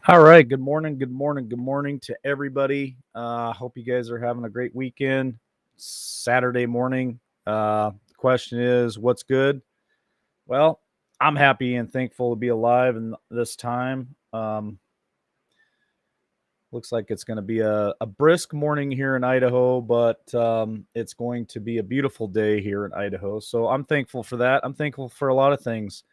All right. Good morning. Good morning. Good morning to everybody. Hope you guys are having a great weekend. Saturday morning. The question is, what's good? Well, I'm happy and thankful to be alive in this time. Looks like it's going to be a brisk morning here in Idaho, but it's going to be a beautiful day here in Idaho. So I'm thankful for that. I'm thankful for a lot of things.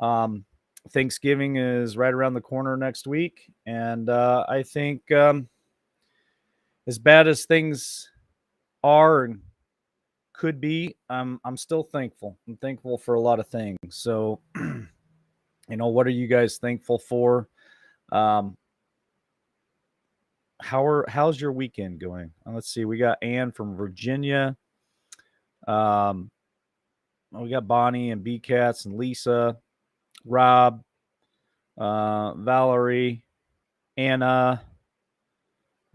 Um, Thanksgiving is right around the corner next week, and I think as bad as things are and could be, I'm still thankful. I'm thankful for a lot of things. So, what are you guys thankful for? Um, how's your weekend going? Let's see. We got Ann from Virginia. Um, we got Bonnie and B Cats and Lisa, Rob, Valerie, Anna.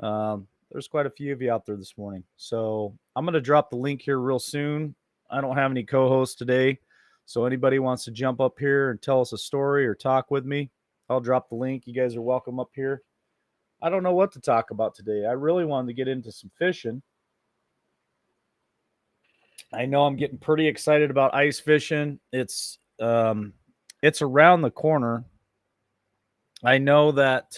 There's quite a few of you out there this morning. So I'm going to drop the link here real soon. I don't have any co-hosts today. So anybody wants to jump up here and tell us a story or talk with me, I'll drop the link. You guys are welcome up here. I don't know what to talk about today. I really wanted to get into some fishing. I know I'm getting pretty excited about ice fishing. It's around the corner. I know that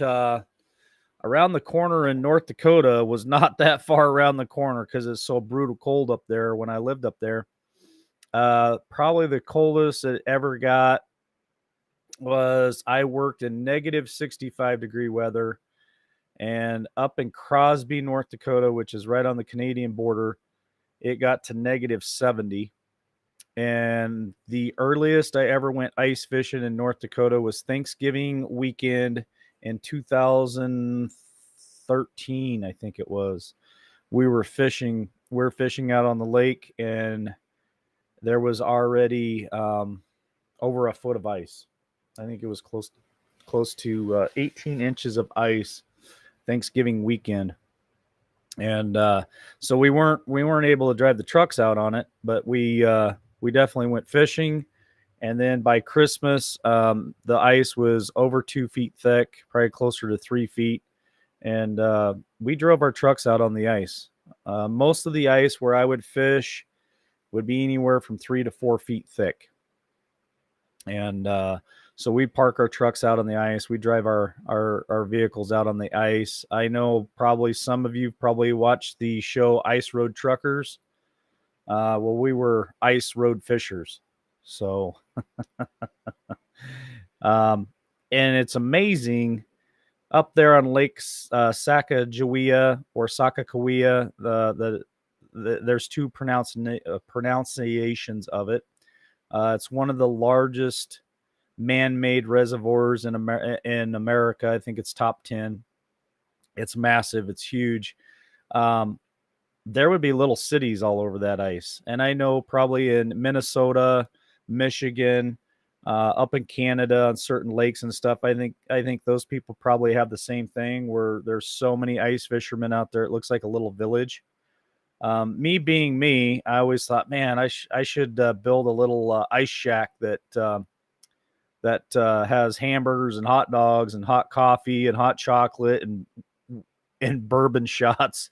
around the corner in North Dakota was not that far around the corner because it's so brutal cold up there when I lived up there. Probably the coldest it ever got was I worked in negative 65-degree weather, and up in Crosby, North Dakota, which is right on the Canadian border, it got to negative 70. And the earliest I ever went ice fishing in North Dakota was Thanksgiving weekend in 2013, I think it was. We were fishing out on the lake, and there was already over a foot of ice. I think it was close to 18 inches of ice Thanksgiving weekend. And so we weren't able to drive the trucks out on it, but we definitely went fishing. And then by Christmas, the ice was over 2 feet thick, probably closer to 3 feet, and we drove our trucks out on the ice. Most of the ice where I would fish would be anywhere from 3 to 4 feet thick, and so we park our trucks out on the ice. We drive our vehicles out on the ice. I know probably some of you probably watched the show Ice Road Truckers. Well, we were ice road fishers, so um, and it's amazing up there on Lakes Sacagawea or Sakakawea. There's two pronunciations of it. It's one of the largest man-made reservoirs in America. I think it's top 10. It's massive. It's huge. Um, there would be little cities all over that ice, and I know probably in Minnesota, Michigan, up in Canada on certain lakes and stuff. I think those people probably have the same thing where there's so many ice fishermen out there. It looks like a little village. Me being me, I always thought, man, I should build a little ice shack that has hamburgers and hot dogs and hot coffee and hot chocolate and bourbon shots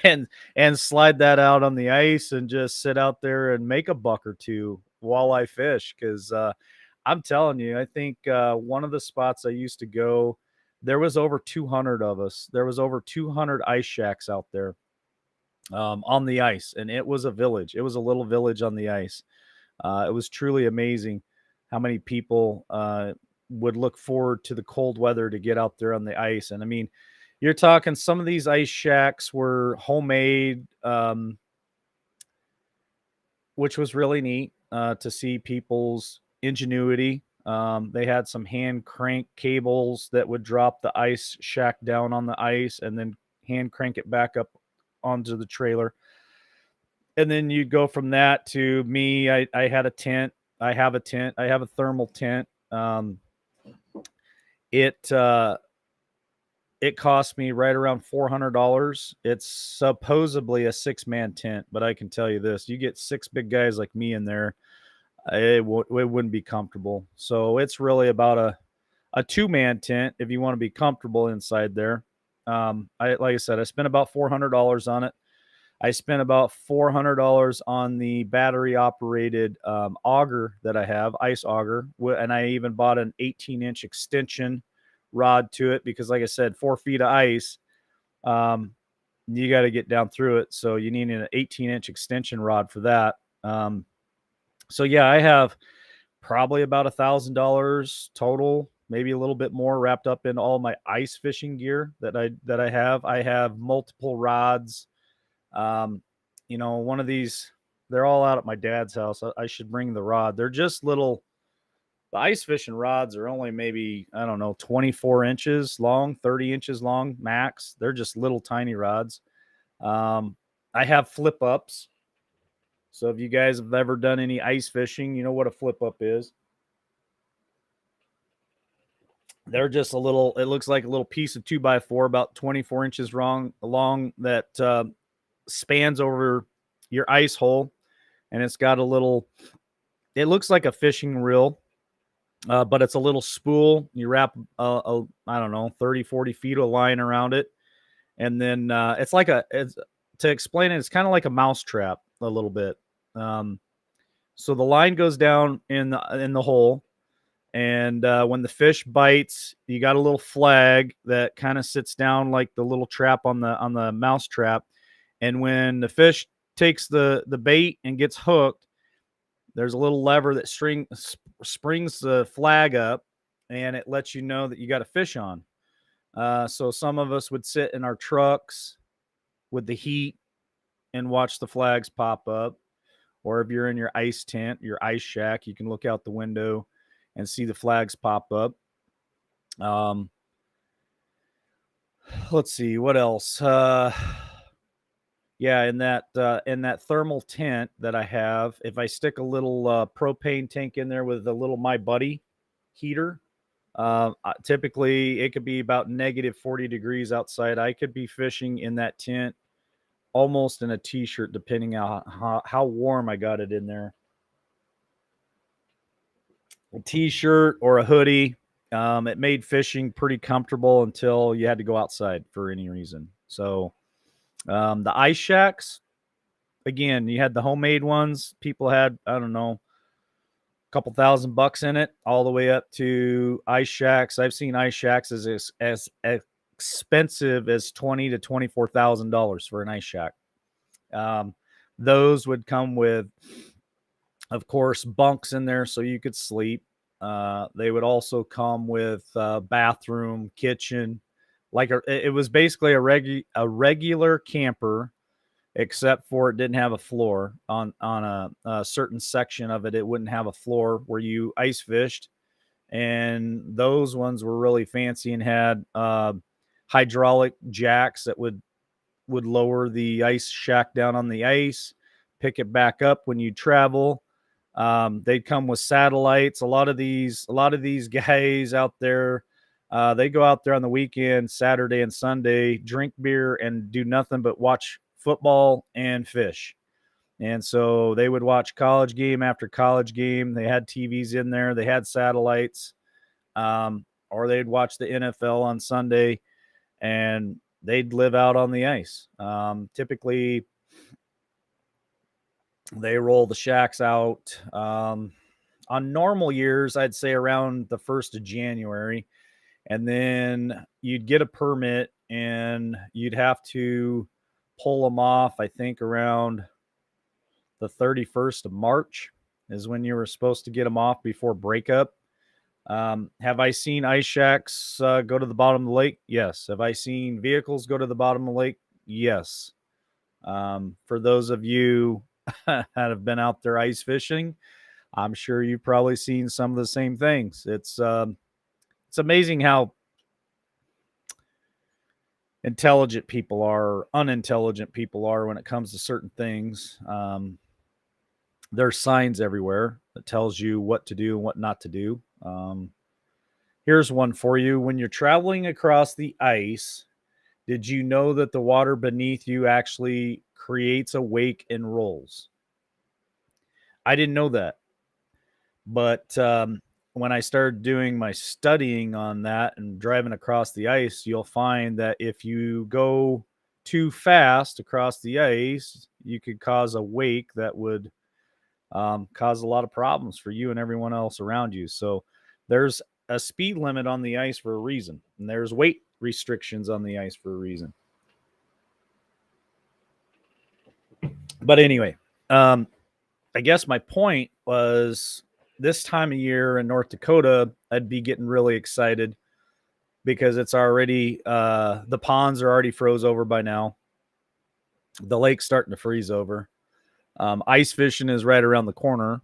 and slide that out on the ice and just sit out there and make a buck or two while I fish. Because I'm telling you, I think one of the spots I used to go, there was over 200 of us. There was over 200 ice shacks out there on the ice, and it was a village. It was a little village on the ice. It was truly amazing how many people would look forward to the cold weather to get out there on the ice. And I mean, you're talking some of these ice shacks were homemade, which was really neat to see people's ingenuity. They had some hand crank cables that would drop the ice shack down on the ice and then hand crank it back up onto the trailer. And then you'd go from that to me. I had a tent. I have a tent. I have a thermal tent. It it cost me right around $400. It's supposedly a 6-man tent, but I can tell you this: you get six big guys like me in there, it wouldn't be comfortable. So it's really about a 2-man tent if you want to be comfortable inside there. Like I said, I spent about $400 on it. I spent about $400 on the battery operated auger that I have, ice auger, and I even bought an 18-inch extension rod to it because, like I said, 4 feet of ice, um, you got to get down through it. So you need an 18-inch extension rod for that. So yeah, I have probably about $1,000 total, maybe a little bit more, wrapped up in all my ice fishing gear that I have. I have multiple rods. Um, one of these, they're all out at my dad's house. I should bring the rod. They're just little. The ice fishing rods are only maybe, I don't know, 24 inches long, 30 inches long max. They're just little tiny rods. I have flip ups. So if you guys have ever done any ice fishing, you know what a flip up is. They're just a little, it looks like a little piece of 2x4, about 24 inches long that spans over your ice hole. And it's got a little, it looks like a fishing reel, but it's a little spool. You wrap, I don't know, 30, 40 feet of line around it. And then to explain it, it's kind of like a mouse trap a little bit. So the line goes down in the hole. And when the fish bites, you got a little flag that kind of sits down like the little trap on the mouse trap. And when the fish takes the bait and gets hooked, there's a little lever that springs the flag up, and it lets you know that you got a fish on. So some of us would sit in our trucks with the heat and watch the flags pop up. Or if you're in your ice tent, your ice shack, you can look out the window and see the flags pop up. Let's see what else. Yeah, in that thermal tent that I have, if I stick a little propane tank in there with a little My Buddy heater, typically it could be about negative 40 degrees outside. I could be fishing in that tent almost in a t-shirt, depending on how warm I got it in there. A t-shirt or a hoodie. It made fishing pretty comfortable until you had to go outside for any reason. So the ice shacks, again, you had the homemade ones. People had, I don't know, a couple $1,000 in it, all the way up to ice shacks. I've seen ice shacks as expensive as $20,000 to $24,000 for an ice shack. Those would come with, of course, bunks in there so you could sleep. They would also come with bathroom, kitchen. It was basically a regular camper, except for it didn't have a floor on a certain section of it. It wouldn't have a floor where you ice fished, and those ones were really fancy and had hydraulic jacks that would lower the ice shack down on the ice, pick it back up when you travel. They'd come with satellites. A lot of these guys out there, they go out there on the weekend, Saturday and Sunday, drink beer and do nothing but watch football and fish. And so they would watch college game after college game. They had TVs in there. They had satellites, or they'd watch the NFL on Sunday, and they'd live out on the ice. Typically, they roll the shacks out on normal years, I'd say around the 1st of January. And then you'd get a permit and you'd have to pull them off, I think, around the 31st of March is when you were supposed to get them off before breakup. Have I seen ice shacks go to the bottom of the lake? Yes. Have I seen vehicles go to the bottom of the lake? Yes. For those of you that have been out there ice fishing, I'm sure you've probably seen some of the same things. It's amazing how intelligent people are, or unintelligent people are when it comes to certain things. There's signs everywhere that tells you what to do and what not to do. Here's one for you. When you're traveling across the ice, did you know that the water beneath you actually creates a wake and rolls? I didn't know that. But when I started doing my studying on that and driving across the ice, you'll find that if you go too fast across the ice, you could cause a wake that would cause a lot of problems for you and everyone else around you. So there's a speed limit on the ice for a reason, and there's weight restrictions on the ice for a reason. But anyway, I guess my point was this time of year in North Dakota, I'd be getting really excited because it's already the ponds are already froze over by now. The lake's starting to freeze over. Ice fishing is right around the corner.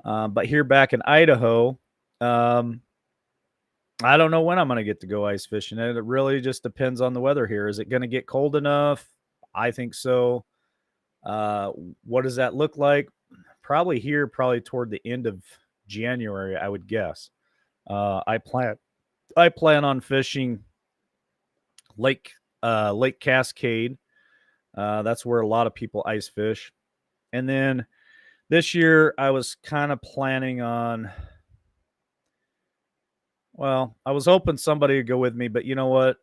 But here back in Idaho, I don't know when I'm going to get to go ice fishing. And it really just depends on the weather here. Is it going to get cold enough? I think so. What does that look like? Probably here, probably toward the end of January, I would guess. I plan on fishing Lake Cascade. That's where a lot of people ice fish. And then this year, I was kind of planning on. Well, I was hoping somebody would go with me, but you know what?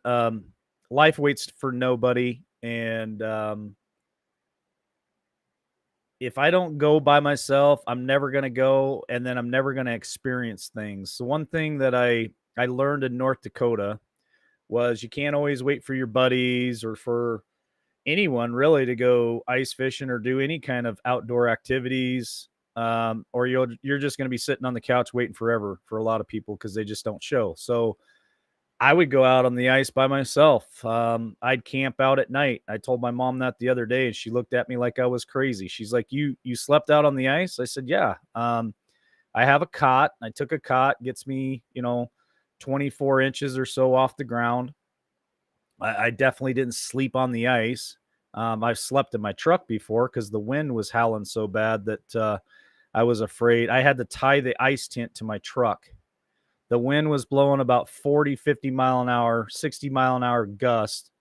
Life waits for nobody, and if I don't go by myself, I'm never going to go, and then I'm never going to experience things. So one thing that I learned in North Dakota was you can't always wait for your buddies or for anyone really to go ice fishing or do any kind of outdoor activities. Or you're just going to be sitting on the couch waiting forever for a lot of people because they just don't show. So I would go out on the ice by myself. I'd camp out at night. I told my mom that the other day, and she looked at me like I was crazy. She's like, "You slept out on the ice?" I said, "Yeah. I have a cot. I took a cot, gets me, 24 inches or so off the ground. I definitely didn't sleep on the ice. I've slept in my truck before because the wind was howling so bad that I was afraid. I had to tie the ice tent to my truck. The wind was blowing about 40, 50 mile an hour, 60 mile an hour gust.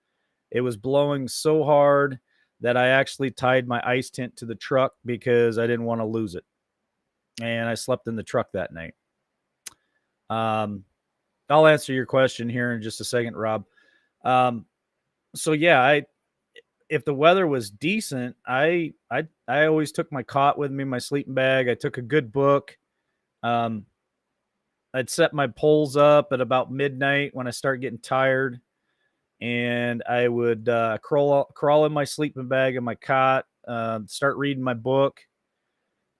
It was blowing so hard that I actually tied my ice tent to the truck because I didn't want to lose it. And I slept in the truck that night. Um, I'll answer your question here in just a second, Rob. Um, so yeah, if the weather was decent, I always took my cot with me, my sleeping bag. I took a good book. Um, I'd set my poles up at about midnight when I start getting tired, and I would crawl in my sleeping bag and my cot, start reading my book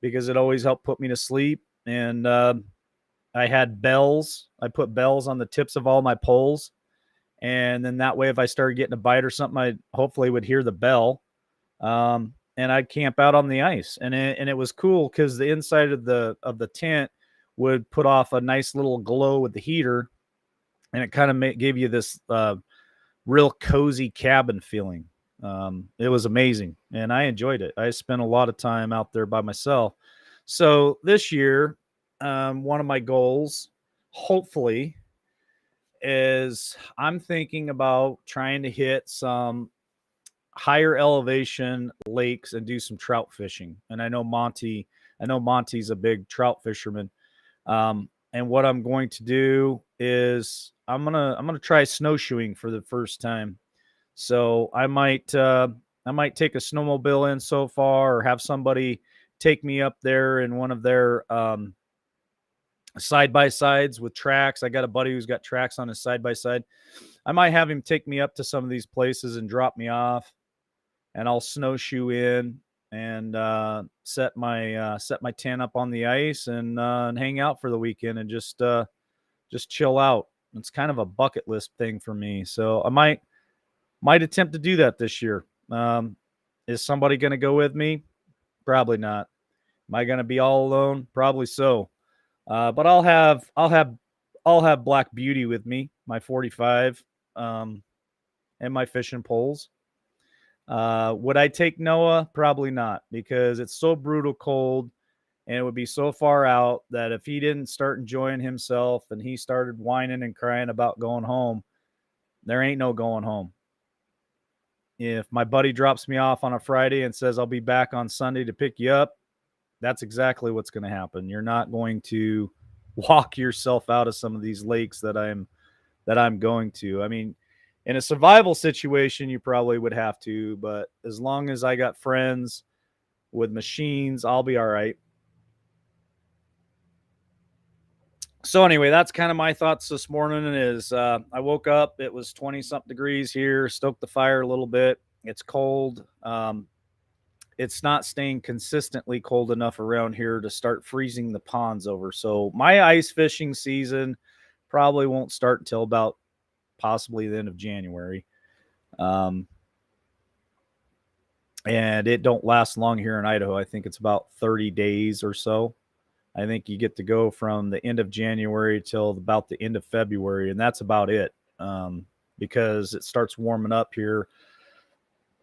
because it always helped put me to sleep. And I had bells. I put bells on the tips of all my poles, and then that way, if I started getting a bite or something, I hopefully would hear the bell. And I'd camp out on the ice, and it was cool because the inside of the tent would put off a nice little glow with the heater, and it kind of gave you this real cozy cabin feeling. It was amazing, and I enjoyed it. I spent a lot of time out there by myself. So this year, one of my goals, hopefully, is I'm thinking about trying to hit some higher elevation lakes and do some trout fishing. And I know Monty's a big trout fisherman. And what I'm going to do is I'm gonna try snowshoeing for the first time. So I might take a snowmobile in so far, or have somebody take me up there in one of their side by sides with tracks. I got a buddy who's got tracks on his side by side. I might have him take me up to some of these places and drop me off, and I'll snowshoe in and set my tent up on the ice and hang out for the weekend and just chill out. It's kind of a bucket list thing for me, so I might attempt to do that this year. Is somebody going to go with me? Probably not. Am I going to be all alone? Probably so. But I'll have Black Beauty with me, my 45, and my fishing poles. Would I take Noah? Probably not, because it's so brutal cold, and it would be so far out that if he didn't start enjoying himself and he started whining and crying about going home, there ain't no going home. If my buddy drops me off on a Friday and says I'll be back on Sunday to pick you up, that's exactly what's going to happen. You're not going to walk yourself out of some of these lakes that I'm going to. I mean, in a survival situation, you probably would have to, but as long as I got friends with machines, I'll be all right. So anyway, that's kind of my thoughts this morning. Is I woke up, it was 20 something degrees here, stoked the fire a little bit. It's cold. It's not staying consistently cold enough around here to start freezing the ponds over. So my ice fishing season probably won't start until about possibly the end of January. Um, and it don't last long here in Idaho. I think it's about 30 days or so. I think you get to go from the end of January till about the end of February, and that's about it. Because it starts warming up here.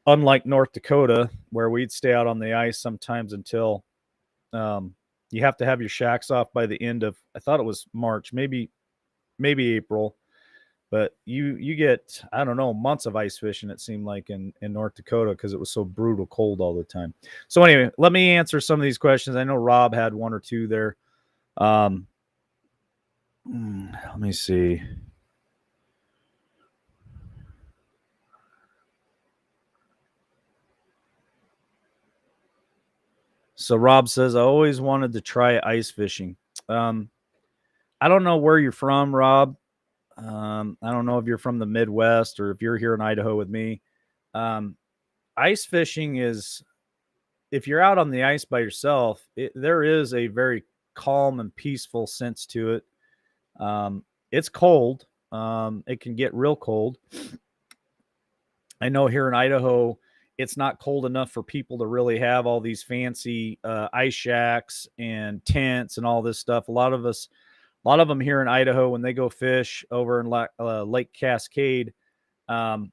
Unlike North Dakota, where we'd stay out on the ice sometimes until you have to have your shacks off by the end of, I thought it was March, maybe April, but you get, I don't know, months of ice fishing, it seemed like, in North Dakota, because it was so brutal cold all the time. So anyway, let me answer some of these questions. I know Rob had one or two there. um Let me see. So Rob says, I always wanted to try ice fishing. um I don't know where you're from, Rob. I don't know if you're from the Midwest or if you're here in Idaho with me. um Ice fishing is, if you're out on the ice by yourself, there is a very calm and peaceful sense to it. It's cold. It can get real cold. I know here in Idaho, it's not cold enough for people to really have all these fancy ice shacks and tents and all this stuff. A lot of them here in Idaho, when they go fish over in Lake Cascade, um,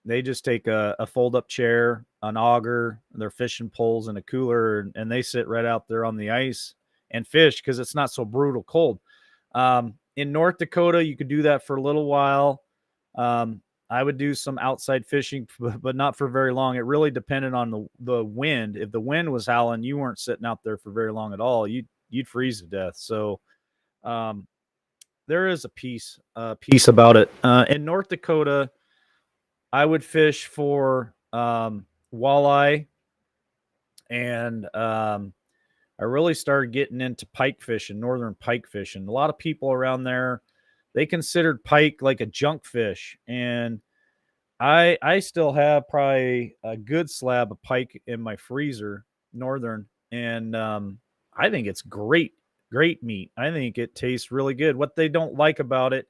they just take a fold up chair, an auger, their fishing poles, and a cooler, and they sit right out there on the ice and fish because it's not so brutal cold. In North Dakota, you could do that for a little while. Um, I would do some outside fishing, but not for very long. It really depended on the wind. If the wind was howling, you weren't sitting out there for very long at all. You'd freeze to death. So um, there is a piece about it. In North Dakota, I would fish for walleye, and I really started getting into pike fishing, northern pike fishing. A lot of people around there, they considered pike like a junk fish, and I still have probably a good slab of pike in my freezer, northern, and I think it's great meat. I think it tastes really good. What they don't like about it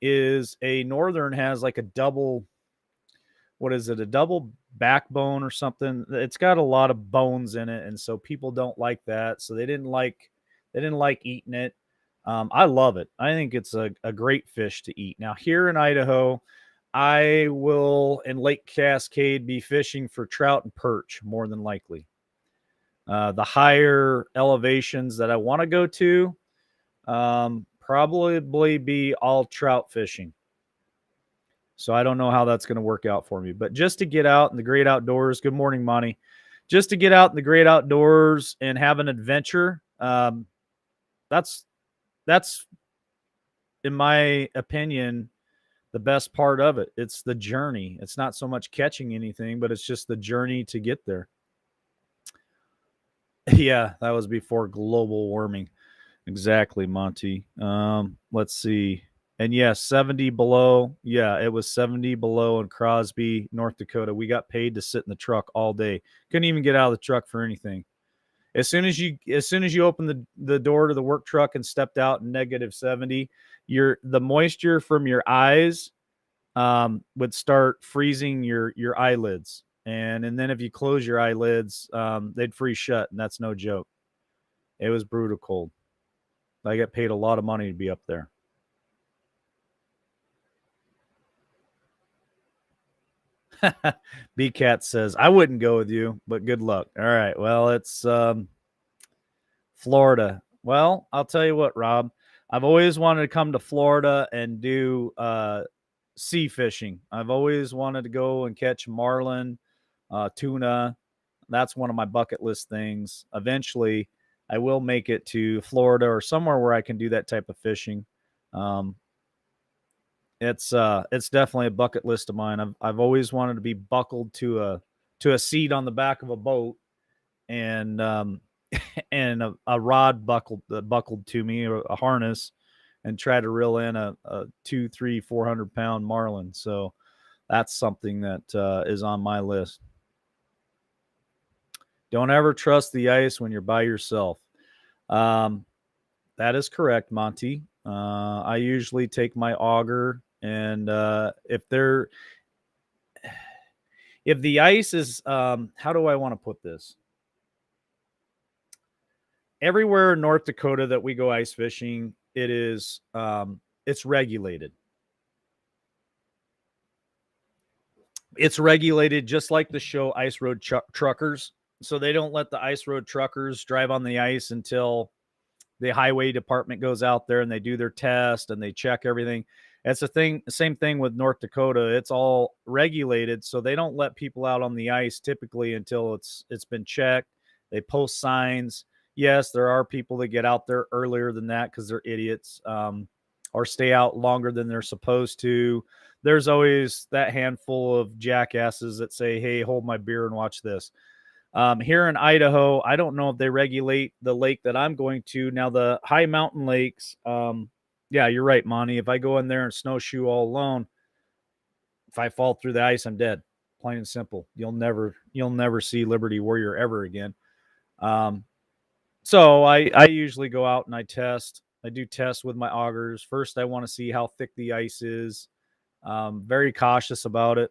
is a northern has like a double, what is it, a double backbone or something. It's got a lot of bones in it, and so people don't like that. So they didn't like eating it. I love it. I think it's a great fish to eat. Now here in Idaho, I will in Lake Cascade be fishing for trout and perch more than likely. The higher elevations that I want to go to, probably be all trout fishing. So I don't know how that's going to work out for me. But just to get out in the great outdoors, good morning, Monty. Just to get out in the great outdoors and have an adventure, that's that's in my opinion the best part of it. It's the journey. It's not so much catching anything, but it's just the journey to get there. Yeah, that was before global warming. Exactly, Monty. Let's see. And yeah, 70 below. Yeah, it was 70 below in Crosby, North Dakota. We got paid to sit in the truck all day. Couldn't even get out of the truck for anything. As soon as you opened the door to the work truck and stepped out in negative 70, the moisture from your eyes would start freezing your eyelids. And then if you close your eyelids, they'd freeze shut, and that's no joke. It was brutal cold. I get paid a lot of money to be up there. B Cat says, I wouldn't go with you, but good luck. All right. Well, it's Florida. Well, I'll tell you what, Rob. I've always wanted to come to Florida and do sea fishing. I've always wanted to go and catch marlin, tuna. That's one of my bucket list things. Eventually, I will make it to Florida or somewhere where I can do that type of fishing. Um, it's definitely a bucket list of mine. I've always wanted to be buckled to a seat on the back of a boat, and and a rod buckled to me, or a harness, and try to reel in a 2, 3, 400 pound marlin. So that's something that is on my list. Don't ever trust the ice when you're by yourself. Um, that is correct, Monty. I usually take my auger, and if the ice is, how do I want to put this? Everywhere in North Dakota that we go ice fishing, it's regulated. It's regulated just like the show Ice Road Truckers. So they don't let the ice road truckers drive on the ice until the highway department goes out there and they do their test and they check everything. It's a thing, same thing with North Dakota. It's all regulated, so they don't let people out on the ice typically until it's been checked. They post signs. Yes, there are people that get out there earlier than that because they're idiots, or stay out longer than they're supposed to. There's always that handful of jackasses that say, "Hey, hold my beer and watch this." Here in Idaho, I don't know if they regulate the lake that I'm going to. Now, the high mountain lakes, yeah, you're right, Monty. If I go in there and snowshoe all alone, if I fall through the ice, I'm dead. Plain and simple. You'll never see Liberty Warrior ever again. Um, so I usually go out and I test. I do tests with my augers. First, I want to see how thick the ice is. Very cautious about it.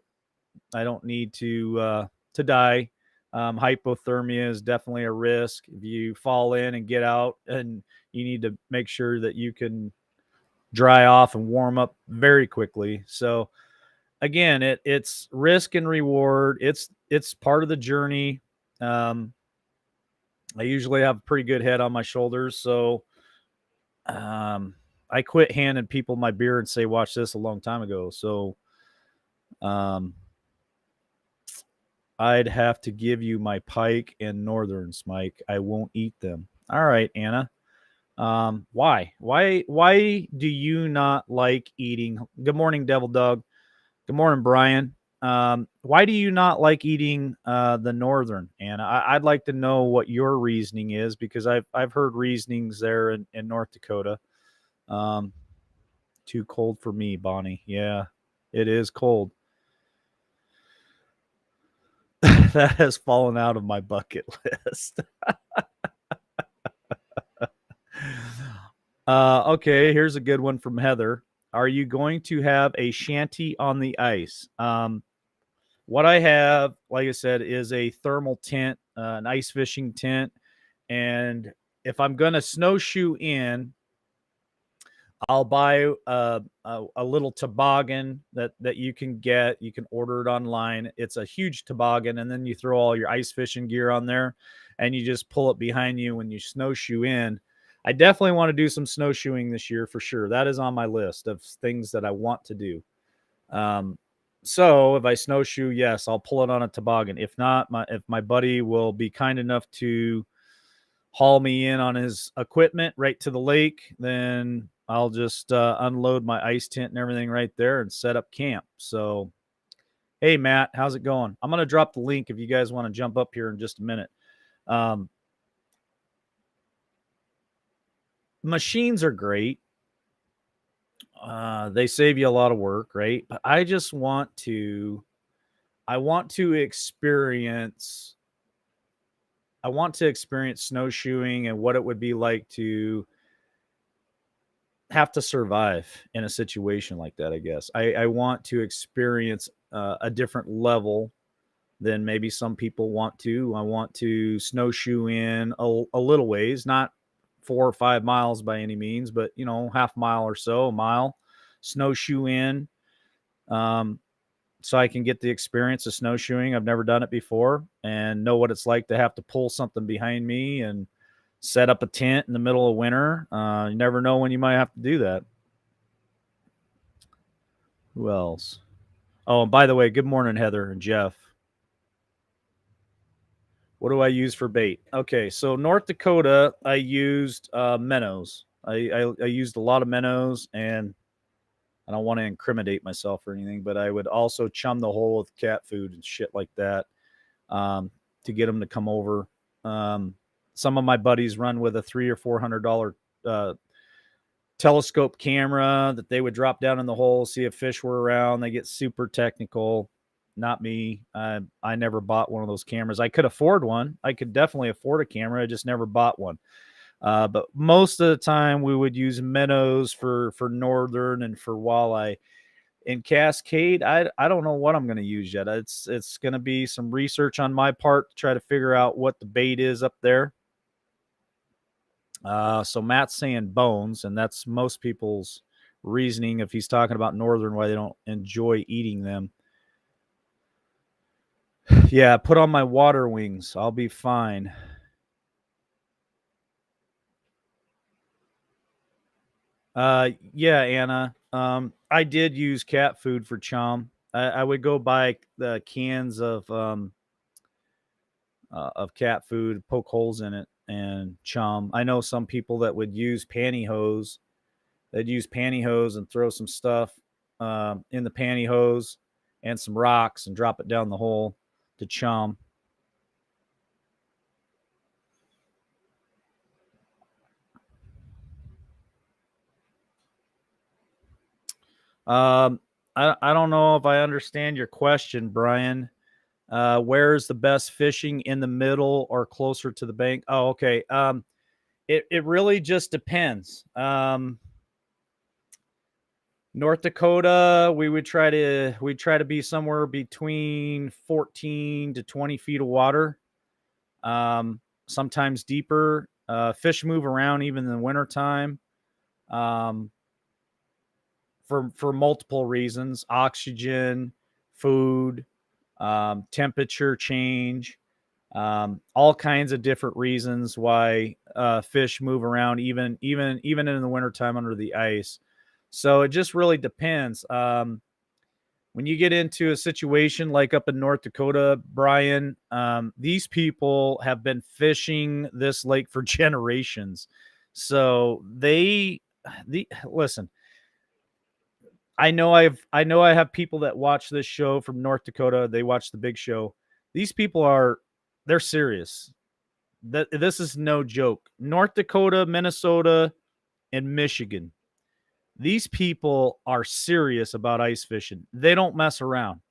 I don't need to die. Hypothermia is definitely a risk. If you fall in and get out, and you need to make sure that you can dry off and warm up very quickly. So again, it's risk and reward. It's part of the journey. Um, I usually have a pretty good head on my shoulders, so um, I quit handing people my beer and say, "Watch this," a long time ago. So um, I'd have to give you my pike and northerns, Mike. I won't eat them. All right, Anna. Why? Why do you not like eating? Good morning, Devil Dog. Good morning, Brian. Why do you not like eating the northern, Anna? I'd like to know what your reasoning is, because I've heard reasonings there in North Dakota. Um, too cold for me, Bonnie. Yeah, it is cold. That has fallen out of my bucket list. Okay, here's a good one from Heather. Are you going to have a shanty on the ice? What I have, like I said, is a thermal tent, an ice fishing tent. And if I'm going to snowshoe in, I'll buy a little toboggan that you can get. You can order it online. It's a huge toboggan, and then you throw all your ice fishing gear on there, and you just pull it behind you when you snowshoe in. I definitely want to do some snowshoeing this year for sure. That is on my list of things that I want to do. Um, so if I snowshoe, yes, I'll pull it on a toboggan. If not, if my buddy will be kind enough to haul me in on his equipment right to the lake, then I'll just unload my ice tent and everything right there and set up camp. So, hey, Matt, how's it going? I'm going to drop the link if you guys want to jump up here in just a minute. Um, Machines are great. They save you a lot of work, right? But I want to experience snowshoeing and what it would be like to have to survive in a situation like that. I guess I want to experience a different level than maybe some people want to. I want to snowshoe in a little ways, not 4 or 5 miles by any means, but half mile or so, a mile, snowshoe in. Um, so I can get the experience of snowshoeing. I've never done it before and know what it's like to have to pull something behind me and set up a tent in the middle of winter. You never know when you might have to do that. Who else? Oh, and by the way, good morning, Heather and Jeff. What do I use for bait? Okay, so North Dakota, I used minnows. I used a lot of minnows, and I don't want to incriminate myself or anything, but I would also chum the hole with cat food and shit like that, um, to get them to come over. Um, some of my buddies run with a $300 or $400 telescope camera that they would drop down in the hole, see if fish were around. They get super technical. Not me. I never bought one of those cameras. I could afford one. I could definitely afford a camera. I just never bought one. But most of the time, we would use minnows for northern and for walleye. In Cascade, I don't know what I'm going to use yet. It's going to be some research on my part to try to figure out what the bait is up there. So Matt's saying bones, and that's most people's reasoning if he's talking about northern, why they don't enjoy eating them. Yeah, put on my water wings. I'll be fine. Yeah, Anna. I did use cat food for chum. I would go buy the cans of cat food, poke holes in it, and chum. I know some people that would use pantyhose. They'd use pantyhose and throw some stuff in the pantyhose and some rocks and drop it down the hole to chum. Um, I don't know if I understand your question, Brian. Where's the best fishing, in the middle or closer to the bank? Oh, okay. It really just depends. North Dakota, we try to be somewhere between 14 to 20 feet of water. Sometimes deeper. Fish move around even in the wintertime. Um, for multiple reasons: oxygen, food, temperature change, all kinds of different reasons why fish move around, even in the wintertime under the ice. So it just really depends. When you get into a situation like up in North Dakota, Brian, these people have been fishing this lake for generations. So listen. I have people that watch this show from North Dakota. They watch the big show. These people they're serious. This is no joke. North Dakota, Minnesota, and Michigan. These people are serious about ice fishing. They don't mess around.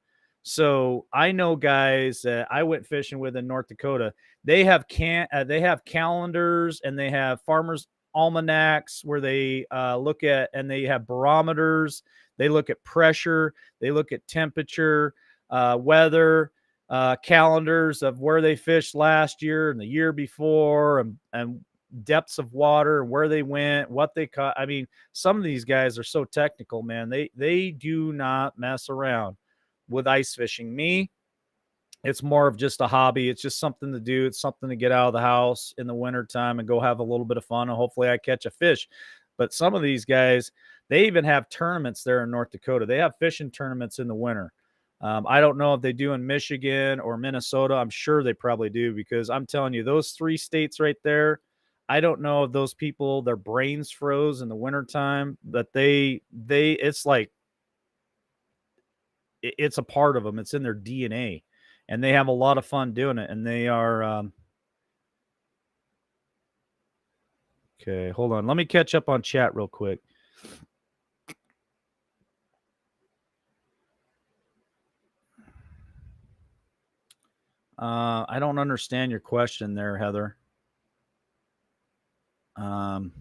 So I know guys that I went fishing with in North Dakota. They have calendars, and they have farmers almanacs where they look at, and they have barometers. They look at pressure. They look at temperature, weather, calendars of where they fished last year and the year before, and depths of water, where they went, what they caught. I mean, some of these guys are so technical, man. They do not mess around with ice fishing. Me, it's more of just a hobby. It's just something to do. It's something to get out of the house in the wintertime and go have a little bit of fun, and hopefully I catch a fish. But some of these guys, they even have tournaments there in North Dakota. They have fishing tournaments in the winter. I don't know if they do in Michigan or Minnesota. I'm sure they probably do, because I'm telling you, those three states right there, I don't know if those people, their brains froze in the wintertime, but it's like it's a part of them. It's in their DNA, and they have a lot of fun doing it. And they are okay. Hold on, let me catch up on chat real quick. I don't understand your question there, Heather. Um,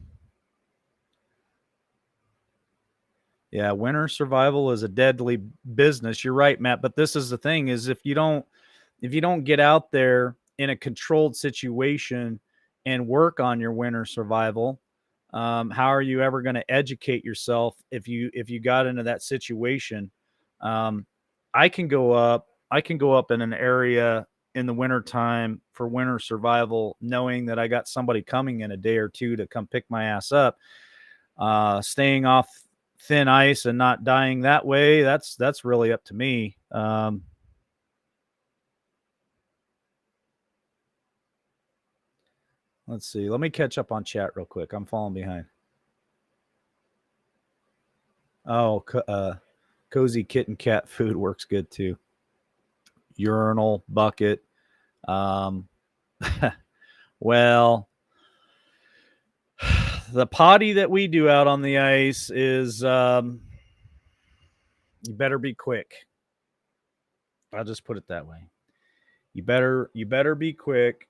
yeah, winter survival is a deadly business. You're right, Matt. But this is the thing: is if you don't get out there in a controlled situation and work on your winter survival, how are you ever going to educate yourself if you got into that situation? Um, I can go up in an area in the winter time for winter survival, knowing that I got somebody coming in a day or two to come pick my ass up. Staying off thin ice and not dying that way, that's really up to me. Let's see. Let me catch up on chat real quick. I'm falling behind. Oh, cozy kitten cat food works good too. Urinal bucket. Well, the potty that we do out on the ice is you better be quick. I'll just put it that way. You better be quick,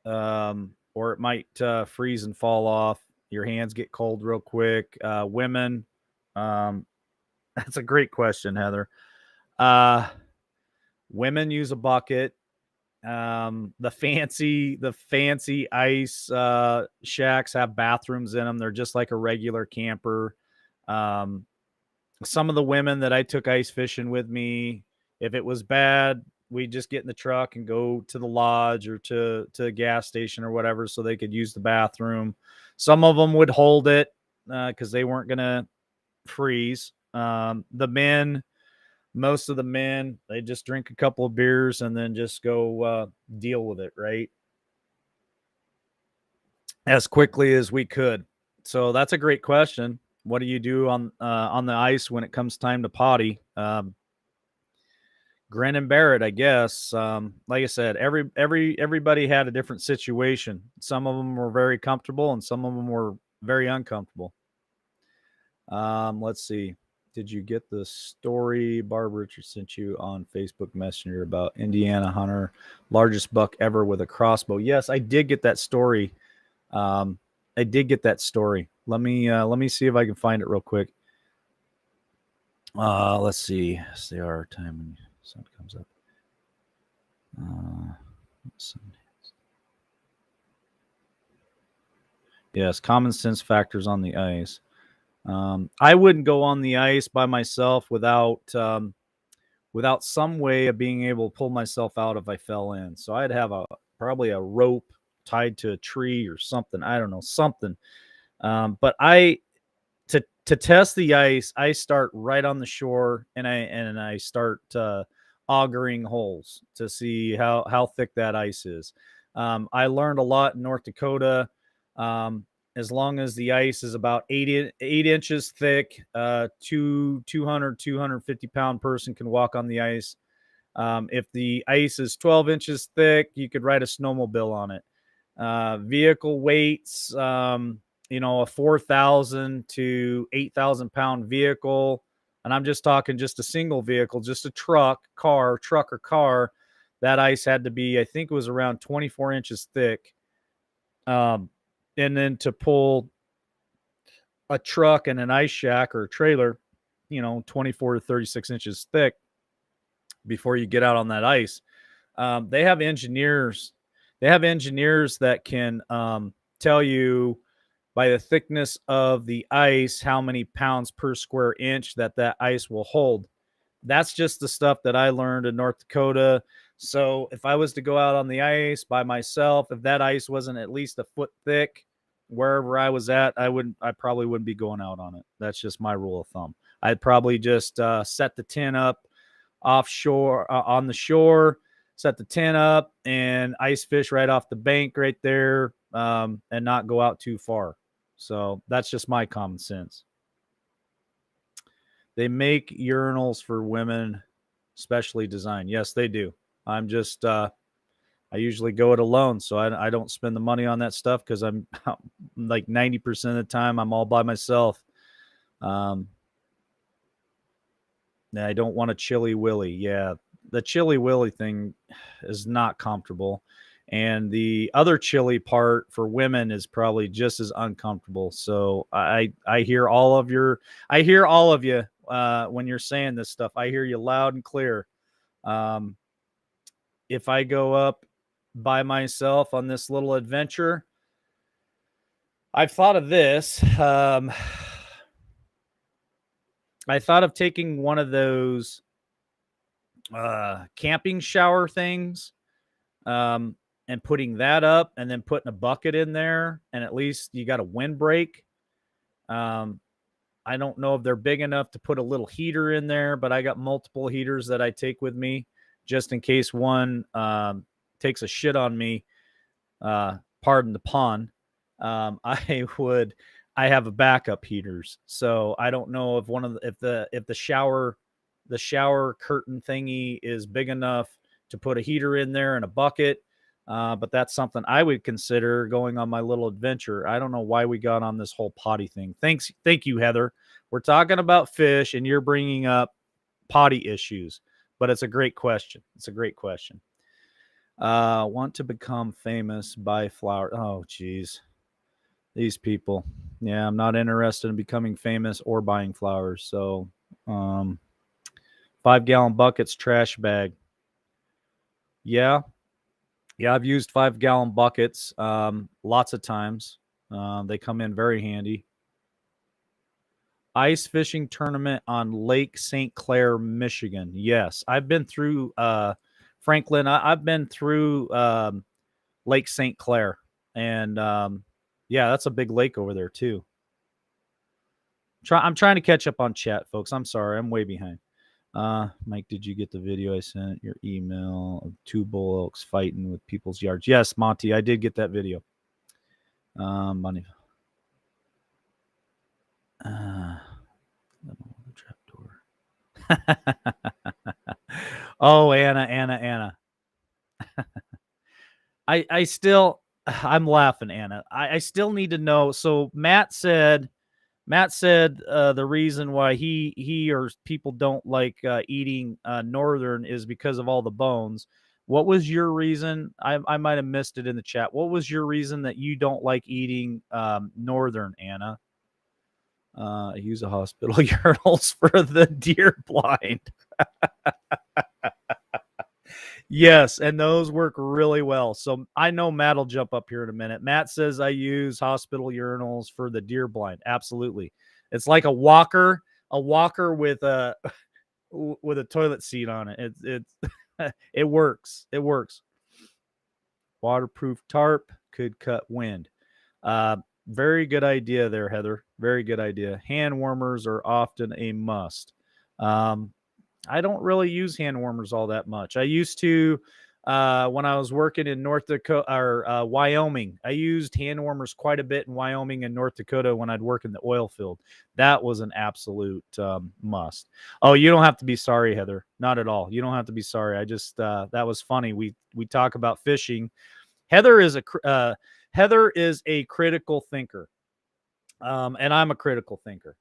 or it might freeze and fall off. Your hands get cold real quick. Women, that's a great question, Heather. Women use a bucket. The fancy ice shacks have bathrooms in them. They're just like a regular camper. Some of the women that I took ice fishing with me, if it was bad, we'd just get in the truck and go to the lodge or to a gas station or whatever so they could use the bathroom. Some of them would hold it because they weren't going to freeze. The men, most of the men, they just drink a couple of beers and then just go deal with it, right? As quickly as we could. So that's a great question. What do you do on the ice when it comes time to potty? Grin and bear it, I guess. Like I said, everybody had a different situation. Some of them were very comfortable, and some of them were very uncomfortable. Let's see. Did you get the story Barb Richards sent you on Facebook Messenger about Indiana hunter, largest buck ever with a crossbow? Yes, I did get that story. I did get that story. Let me see if I can find it real quick. Let's see. See our time when the sun comes up. Yes, common sense factors on the ice. I wouldn't go on the ice by myself without some way of being able to pull myself out if I fell in. So I'd have probably a rope tied to a tree or something. I don't know, something. But to test the ice, I start right on the shore and I start augering holes to see how thick that ice is. I learned a lot in North Dakota. As long as the ice is about 8 inches thick, 250 pound person can walk on the ice. If the ice is 12 inches thick, you could ride a snowmobile on it. Vehicle weights, a 4,000 to 8,000 pound vehicle. And I'm just talking just a single vehicle, just a truck or car. That ice had to be, I think it was around 24 inches thick. And then to pull a truck and an ice shack or a trailer, 24 to 36 inches thick before you get out on that ice. They have engineers that can tell you by the thickness of the ice how many pounds per square inch that ice will hold. That's just the stuff that I learned in North Dakota. So if I was to go out on the ice by myself, if that ice wasn't at least a foot thick, wherever I was at, I probably wouldn't be going out on it. That's just my rule of thumb. I'd probably just set the tent up offshore on the shore, set the tent up and ice fish right off the bank right there, and not go out too far. So that's just my common sense. They make urinals for women specially designed. Yes, they do. I'm just I usually go it alone, so I don't spend the money on that stuff because I'm like 90% of the time I'm all by myself. I don't want a chilly willy. Yeah, the chilly willy thing is not comfortable, and the other chilly part for women is probably just as uncomfortable. So I hear all of you when you're saying this stuff. I hear you loud and clear. If I go up by myself on this little adventure, I've thought of this. I thought of taking one of those camping shower things, and putting that up and then putting a bucket in there, and at least you got a windbreak. I don't know if they're big enough to put a little heater in there, but I got multiple heaters that I take with me just in case one takes a shit on me. pardon the pun, I have a backup heaters. So I don't know if if the shower curtain thingy is big enough to put a heater in there and a bucket. But that's something I would consider going on my little adventure. I don't know why we got on this whole potty thing. Thank you, Heather. We're talking about fish, and you're bringing up potty issues, but it's a great question. It's a great question. Want to become famous by flower. Oh, geez. These people. Yeah, I'm not interested in becoming famous or buying flowers. So, 5-gallon buckets, trash bag. Yeah. Yeah, I've used 5-gallon buckets lots of times. They come in very handy. Ice fishing tournament on Lake St. Clair, Michigan. Yes, I've been through Franklin. I've been through Lake St. Clair, and yeah, that's a big lake over there too. I'm trying to catch up on chat, folks. I'm sorry, I'm way behind. Mike, did you get the video I sent? Your email of 2 bull elks fighting with people's yards. Yes, Monty, I did get that video. Money. Oh, Anna. I still, I'm laughing, Anna. I still need to know. So Matt said the reason why he or people don't like eating northern is because of all the bones. What was your reason? I might have missed it in the chat. What was your reason that you don't like eating northern, Anna? Use a hospital urinals for the deer blind. Yes, and those work really well. So I know Matt will jump up here in a minute. Matt says I use hospital urinals for the deer blind. Absolutely. It's like a walker with a toilet seat on it. It works. It works. Waterproof tarp could cut wind. Very good idea there, Heather. Very good idea. Hand warmers are often a must. I don't really use hand warmers all that much. I used to when I was working in North Dakota or Wyoming. I used hand warmers quite a bit in Wyoming and North Dakota when I'd work in the oil field. That was an absolute must. Oh, you don't have to be sorry, Heather. Not at all. You don't have to be sorry. I just that was funny. We talk about fishing. Heather is a critical thinker, and I'm a critical thinker.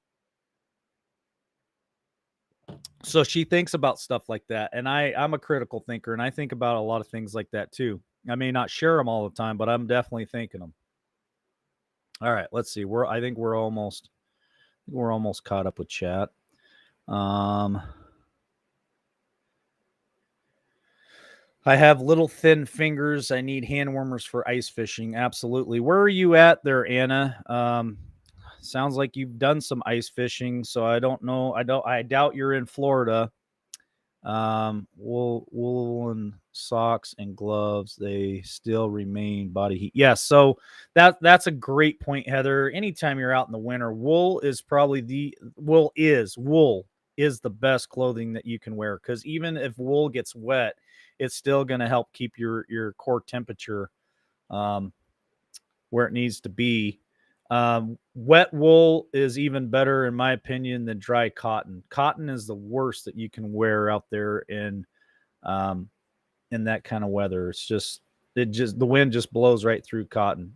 So she thinks about stuff like that, and I'm a critical thinker, and I think about a lot of things like that too. I may not share them all the time, but I'm definitely thinking them. All right, let's see. I think we're almost caught up with chat. I have little thin fingers. I need hand warmers for ice fishing. Absolutely. Where are you at there, Anna? Sounds like you've done some ice fishing, so I don't know. I doubt you're in Florida. Woolen socks and gloves, they still remain body heat. Yes, so that's a great point, Heather. Anytime you're out in the winter, wool is the best clothing that you can wear, because even if wool gets wet, it's still going to help keep your core temperature where it needs to be. Wet wool is even better, in my opinion, than dry cotton. Cotton is the worst that you can wear out there in that kind of weather. The wind just blows right through cotton.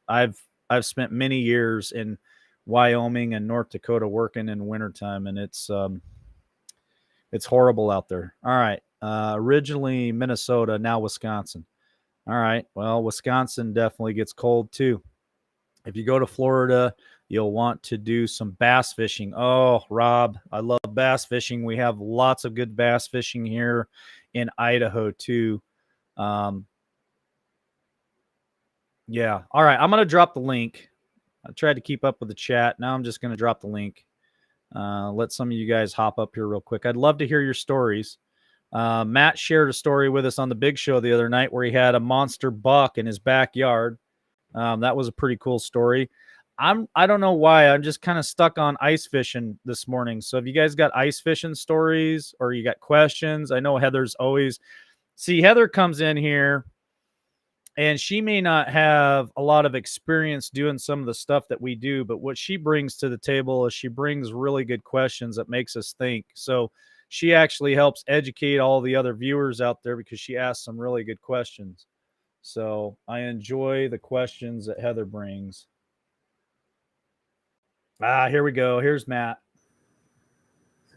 I've spent many years in Wyoming and North Dakota working in wintertime, and it's horrible out there. All right. Originally Minnesota, now Wisconsin. All right. Well, Wisconsin definitely gets cold too. If you go to Florida, you'll want to do some bass fishing. Oh, Rob, I love bass fishing. We have lots of good bass fishing here in Idaho too. Yeah. All right. I'm going to drop the link. I tried to keep up with the chat. Now I'm just going to drop the link. Let some of you guys hop up here real quick. I'd love to hear your stories. Matt shared a story with us on the Big Show the other night where he had a monster buck in his backyard. That was a pretty cool story. I don't know why. I'm just kind of stuck on ice fishing this morning. So if you guys got ice fishing stories or you got questions, I know Heather's always. See, Heather comes in here And she may not have a lot of experience doing some of the stuff that we do, but what she brings to the table is she brings really good questions that makes us think. So she actually helps educate all the other viewers out there because she asks some really good questions. So I enjoy the questions that Heather brings. Here we go. Here's Matt.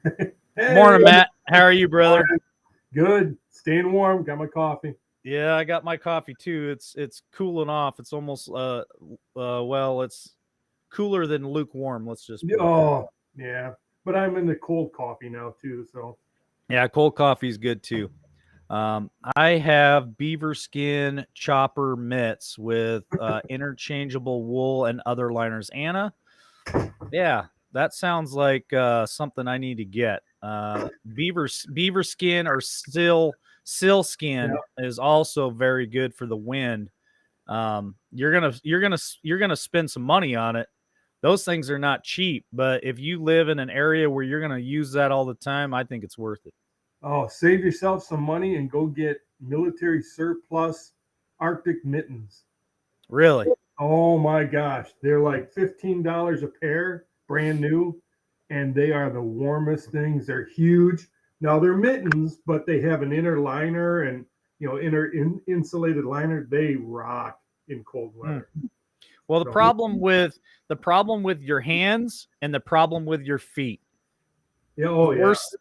Hey, Morning, Matt. How are you, brother? good. Staying warm. Got my coffee. Yeah, I got my coffee too. It's cooling off. It's almost well, it's cooler than lukewarm. Let's just put it Oh, yeah. But I'm in the cold coffee now too. So yeah, cold coffee is good too. I have beaver skin chopper mitts with interchangeable wool and other liners. Anna, yeah, that sounds like something I need to get. Beaver skin or seal skin is also very good for the wind. You're gonna spend some money on it. Those things are not cheap, but if you live in an area where you're gonna use that all the time, I think it's worth it. save yourself some money and go get military surplus Arctic mittens. Really? Oh my gosh. They're like $15 a pair, brand new, and they are the warmest things. They're huge. Now they're mittens, but they have an inner liner and insulated liner. They rock in cold weather. Well, the problem with your hands and the problem with your feet. Yeah,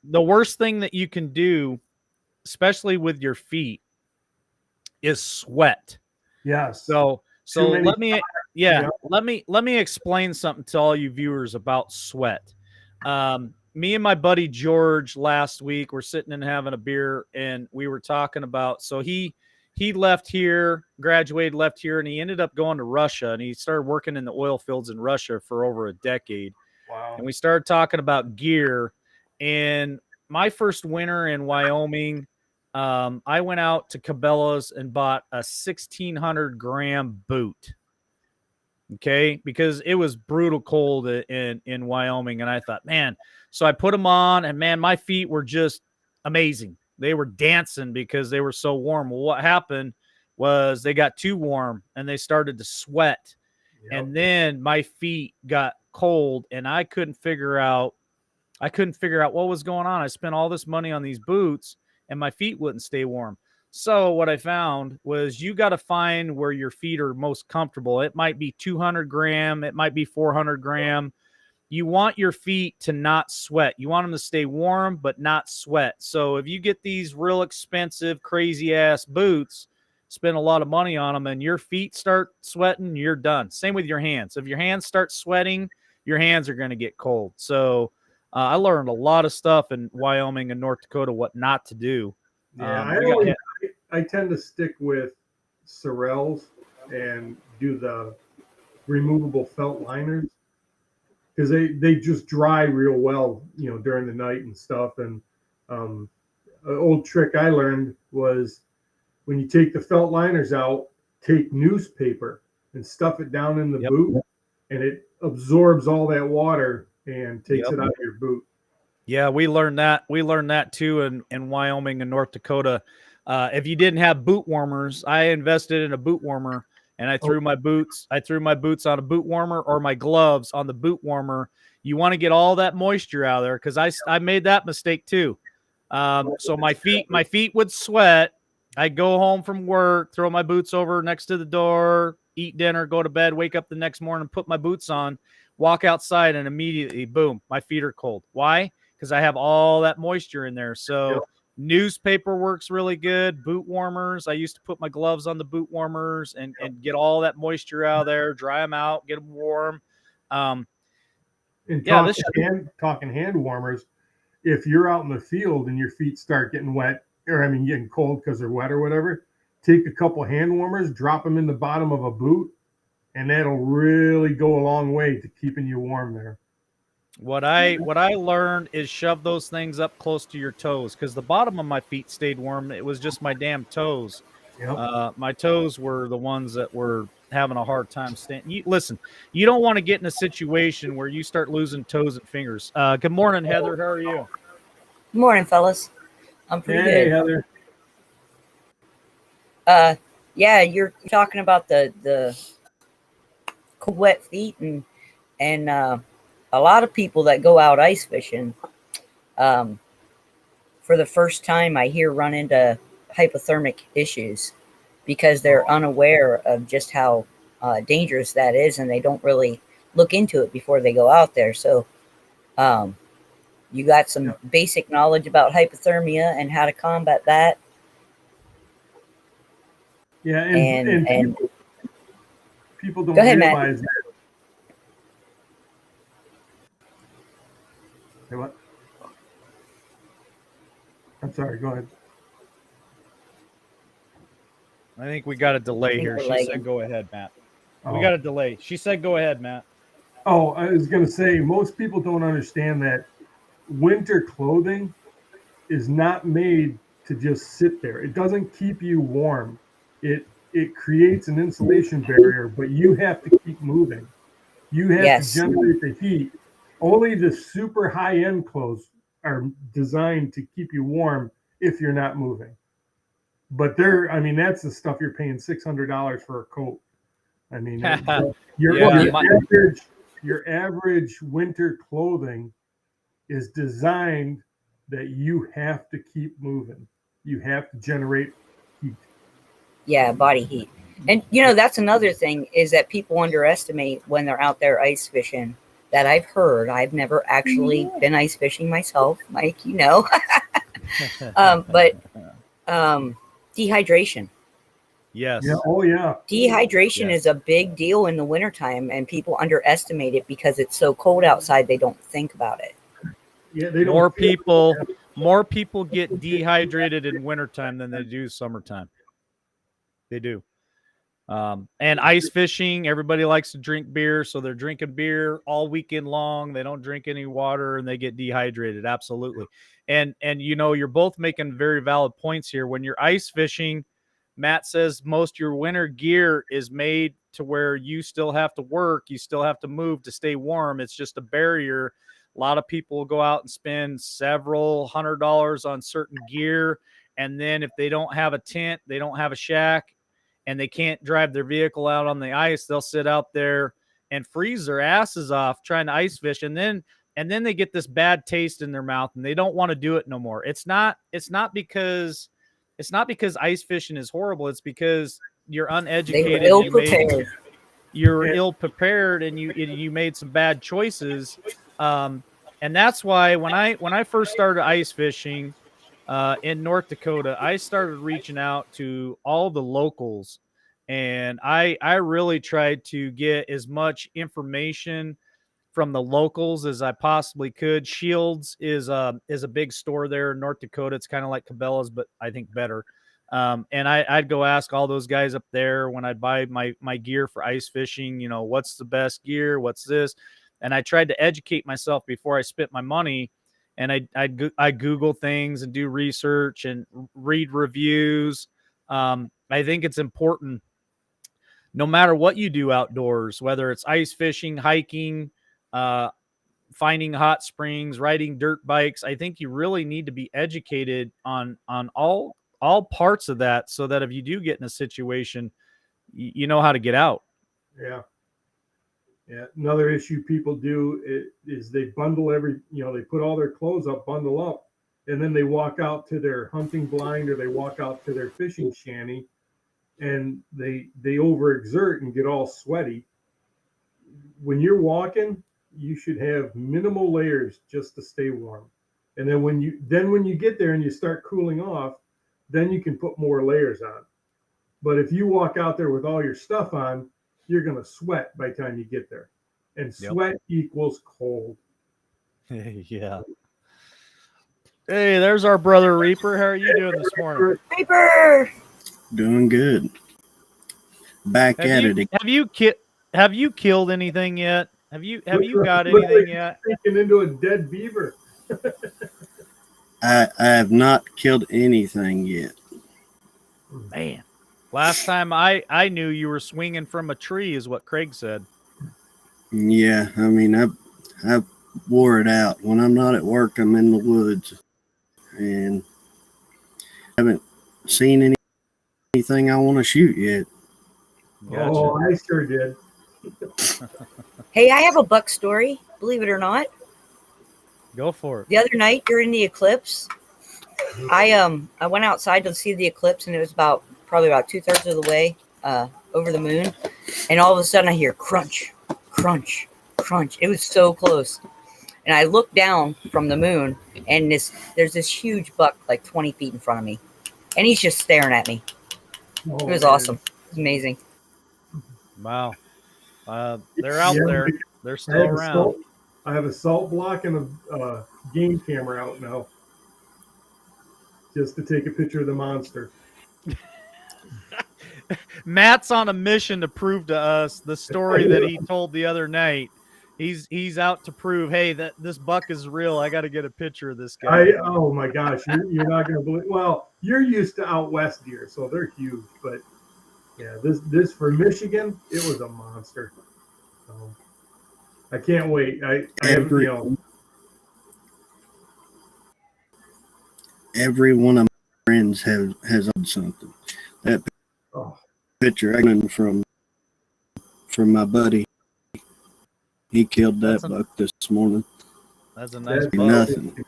the worst thing that you can do, especially with your feet, is sweat. Yes. So let me explain something to all you viewers about sweat. Me and my buddy George last week were sitting and having a beer, and we were talking about. So he left here, graduated, left here, and he ended up going to Russia, and he started working in the oil fields in Russia for over a decade. Wow. And we started talking about gear. And my first winter in Wyoming, I went out to Cabela's and bought a 1,600 gram boot. Okay, because it was brutal cold in Wyoming, and I thought, man. So I put them on, and man, my feet were just amazing. They were dancing because they were so warm. Well, what happened was they got too warm and they started to sweat, and then my feet got cold, and I couldn't figure out what was going on. I spent all this money on these boots, and my feet wouldn't stay warm. So what I found was you got to find where your feet are most comfortable. It might be 200 gram. It might be 400 gram. You want your feet to not sweat. You want them to stay warm, but not sweat. So if you get these real expensive, crazy ass boots, spend a lot of money on them, and your feet start sweating, you're done. Same with your hands. If your hands start sweating, your hands are going to get cold. So I learned a lot of stuff in Wyoming and North Dakota, what not to do. Yeah, I tend to stick with Sorels and do the removable felt liners because they just dry real well, during the night and stuff. And an old trick I learned was when you take the felt liners out, take newspaper and stuff it down in the boot, and it absorbs all that water and takes it out of your boot. Yeah, we learned that. We learned that too in Wyoming and North Dakota. If you didn't have boot warmers, I invested in a boot warmer, and I threw my boots. I threw my boots on a boot warmer or my gloves on the boot warmer. You want to get all that moisture out of there because I made that mistake too. So my feet would sweat. I'd go home from work, throw my boots over next to the door, eat dinner, go to bed, wake up the next morning, put my boots on, walk outside, and immediately, boom, my feet are cold. Why? Because I have all that moisture in there. So newspaper works really good. Boot warmers. I used to put my gloves on the boot warmers and get all that moisture out of there, dry them out, get them warm. Talking hand warmers, if you're out in the field and your feet start getting wet, getting cold because they're wet or whatever, take a couple hand warmers, drop them in the bottom of a boot, and that'll really go a long way to keeping you warm there. What I learned is shove those things up close to your toes because the bottom of my feet stayed warm. It was just my damn toes. My toes were the ones that were having a hard time standing. Listen, you don't want to get in a situation where you start losing toes and fingers. Good morning, Heather. How are you? Good morning, fellas. I'm pretty good. Heather. Yeah, you're talking about the cold, wet feet, and a lot of people that go out ice fishing, um, for the first time, I hear run into hypothermic issues because they're unaware of just how dangerous that is, and they don't really look into it before they go out there. So, you got some Yeah. basic knowledge about hypothermia and how to combat that. Yeah, And people don't go ahead, Matt. realize that. Hey, what? I'm sorry. Go ahead. I think we got a delay think here. we're She lagging. said, "Go ahead, Matt." We Oh. got a delay. She said, "Go ahead, Matt." Oh, I was going to say, most people don't understand that winter clothing is not made to just sit there. It doesn't keep you warm. It creates an insulation barrier, but you have to keep moving. You have Yes. to generate the heat. Only the super high end clothes are designed to keep you warm if you're not moving. But I mean, that's the stuff you're paying $600 for a coat. I mean, your average winter clothing is designed that you have to keep moving. You have to generate heat. Yeah, body heat. And that's another thing is that people underestimate when they're out there ice fishing. That I've heard. I've never actually been ice fishing myself, Mike. But dehydration. Yes. Yeah. Oh, yeah. Dehydration is a big deal in the wintertime, and people underestimate it because it's so cold outside. They don't think about it. Yeah, they don't. More people get dehydrated in wintertime than they do summertime. They do. And ice fishing, everybody likes to drink beer, so they're drinking beer all weekend long. They don't drink any water and they get dehydrated. Absolutely. And you're both making very valid points here. When you're ice fishing, Matt says most your winter gear is made to where you still have to work, you still have to move to stay warm. It's just a barrier. A lot of people will go out and spend several $100s on certain gear, and then if they don't have a tent, they don't have a shack, and they can't drive their vehicle out on the ice, they'll sit out there and freeze their asses off trying to ice fish, and then they get this bad taste in their mouth and they don't want to do it no more. It's not because ice fishing is horrible. It's because you're uneducated. They were ill prepared. You're ill prepared, and you made some bad choices. And that's why when I first started ice fishing in North Dakota, I started reaching out to all the locals, and I really tried to get as much information from the locals as I possibly could. Shields is a big store there in North Dakota. It's kind of like Cabela's, but I think better. And I'd go ask all those guys up there when I'd buy my gear for ice fishing, what's the best gear? What's this? And I tried to educate myself before I spent my money. And I Google things and do research and read reviews. I think it's important, no matter what you do outdoors, whether it's ice fishing, hiking, uh, finding hot springs, riding dirt bikes. I think you really need to be educated on all parts of that, so that if you do get in a situation, you know how to get out. Yeah. Yeah. Another issue people do is they bundle they put all their clothes up, bundle up, and then they walk out to their hunting blind or they walk out to their fishing shanty, and they overexert and get all sweaty. When you're walking, you should have minimal layers just to stay warm. And then when you get there and you start cooling off, then you can put more layers on. But if you walk out there with all your stuff on, you're going to sweat by the time you get there. And sweat equals cold. Yeah. Hey, there's our brother Reaper. How are you doing this morning? Reaper! Doing good. Back at it again. Have you killed anything yet? Have you got anything yet? Speaking into a dead beaver. I have not killed anything yet. Man, last time I knew you were swinging from a tree is what Craig said. Yeah, I mean, I wore it out. When I'm not at work, I'm in the woods, and haven't seen anything I want to shoot yet. Gotcha. Oh, I sure did. Hey, I have a buck story, believe it or not. Go for it. The other night during the eclipse, I went outside to see the eclipse, and it was probably about 2/3 of the way over the moon, and all of a sudden I hear crunch, crunch, crunch. It was so close, and I looked down from the moon, and there's this huge buck like 20 feet in front of me, and he's just staring at me. Oh, It was man. awesome. It was amazing. Wow. They're out Yeah, there. They're still around. I have a salt block and a game camera out now, just to take a picture of the monster. Matt's on a mission to prove to us the story that he told the other night. He's out to prove, hey, that this buck is real. I got to get a picture of this guy. Oh my gosh, you're not going to believe. Well, you're used to out west deer, so they're huge. But yeah, this for Michigan, it was a monster. So, I can't wait. I have, Every one of my friends has on something. That oh, picture I got from my buddy. He killed that buck this morning. That's a nice that's buck. Nothing.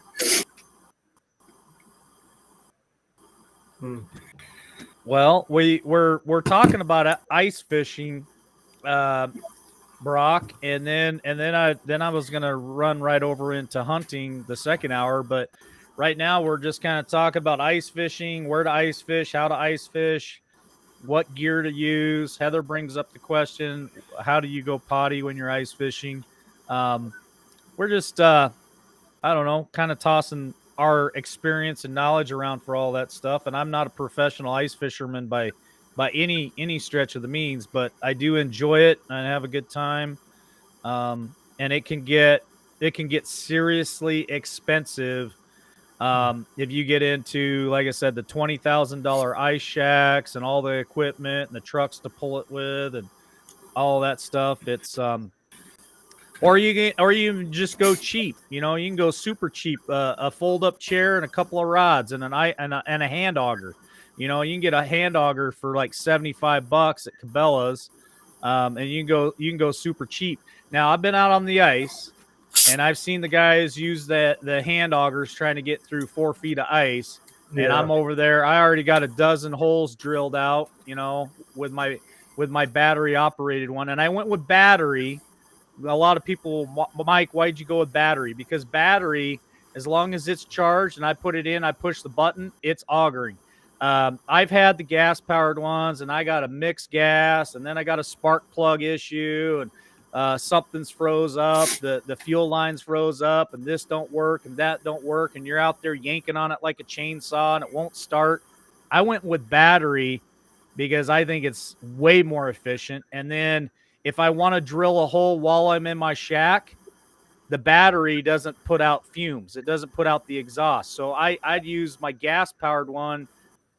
Well, we're talking about ice fishing, Brock, and then I was gonna run right over into hunting the second hour, but right now we're just kind of talking about ice fishing, where to ice fish, how to ice fish, what gear to use. Heather brings up the question, how do you go potty when you're ice fishing? We're just I don't know, kind of tossing our experience and knowledge around for all that stuff. And I'm not a professional ice fisherman by any stretch of the means, but I do enjoy it and have a good time. And it can get seriously expensive if you get into, like I said, the $20,000 ice shacks and all the equipment and the trucks to pull it with and all that stuff. It's or you can just go cheap. You know, you can go super cheap. A fold-up chair and a couple of rods and a hand auger. You know, you can get a hand auger for like $75 at Cabela's, and you can go super cheap. Now, I've been out on the ice, and I've seen the guys use the hand augers trying to get through 4 feet of ice. And yeah. I'm over there. I already got a dozen holes drilled out, you know, with my battery operated one, and I went with battery. A lot of people, Mike, why'd you go with battery? Because battery, as long as it's charged and I put it in, I push the button, it's augering. I've had the gas powered ones, and I got a mixed gas, and then I got a spark plug issue, and something's froze up, the fuel lines froze up, and this don't work and that don't work, and you're out there yanking on it like a chainsaw and it won't start. I went with battery because I think it's way more efficient. And then if I want to drill a hole while I'm in my shack, the battery doesn't put out fumes. It doesn't put out the exhaust. So I'd use my gas-powered one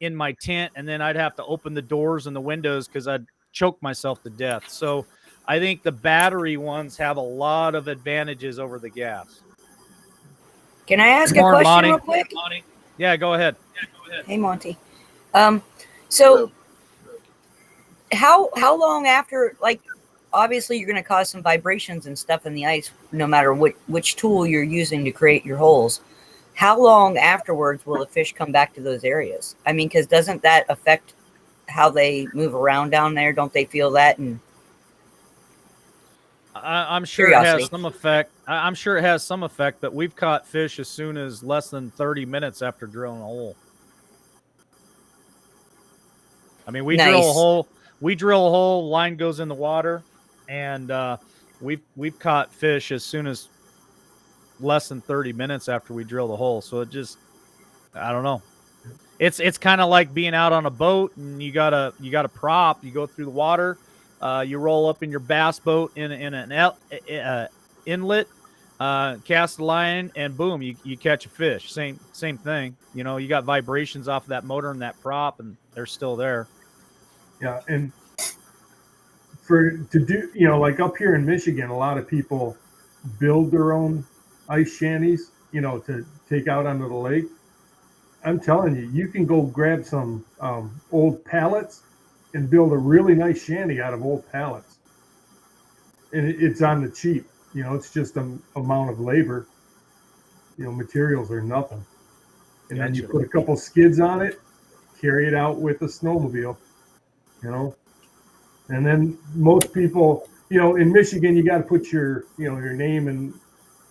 in my tent, and then I'd have to open the doors and the windows because I'd choke myself to death. So I think the battery ones have a lot of advantages over the gas. Can I ask a Morning, question Monty. real quick? Yeah, go ahead. Hey, Monty. So how long after, like, obviously you're going to cause some vibrations and stuff in the ice, no matter which tool you're using to create your holes. How long afterwards will the fish come back to those areas? I mean, because doesn't that affect how they move around down there? Don't they feel that? And I'm sure Curiosity. it has some effect. I'm sure it has some effect, but we've caught fish as soon as less than 30 minutes after drilling a hole. I mean, we drill a hole, line goes in the water, and we've caught fish as soon as less than 30 minutes after we drill the hole. So it just, I don't know. It's kind of like being out on a boat and you got a prop. You go through the water, you roll up in your bass boat in an inlet, cast a line, and boom, you catch a fish. Same thing. You know, you got vibrations off of that motor and that prop, and they're still there. Yeah, and to do, you know, like up here in Michigan, a lot of people build their own ice shanties, you know, to take out onto the lake. I'm telling you, you can go grab some old pallets and build a really nice shanty out of old pallets, and it's on the cheap. You know, it's just an amount of labor. You know, materials are nothing, and then you Gotcha. put a couple skids on it, carry it out with a snowmobile. You know, and then most people, you know, in Michigan, you got to put your, you know, your name and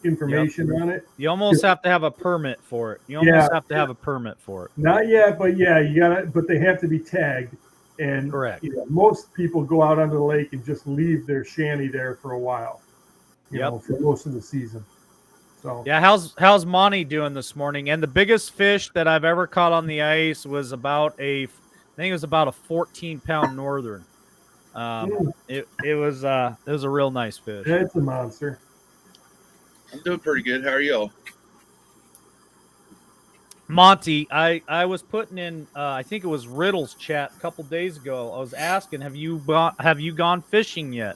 information on it. You almost have to have a permit for it. You Yeah. almost have to have a permit for it. Not yet, but yeah, you gotta. But they have to be tagged, and Correct. you know, most people go out onto the lake and just leave their shanty there for a while. You Yep. know, for most of the season. So Yeah, how's Monty doing this morning? And the biggest fish that I've ever caught on the ice was about I think it was about a 14-pound northern. It was a real nice fish. that's a monster. I'm doing pretty good. How are y'all? Monty, I was putting in I think it was Riddle's chat a couple days ago. I was asking, have you gone fishing yet?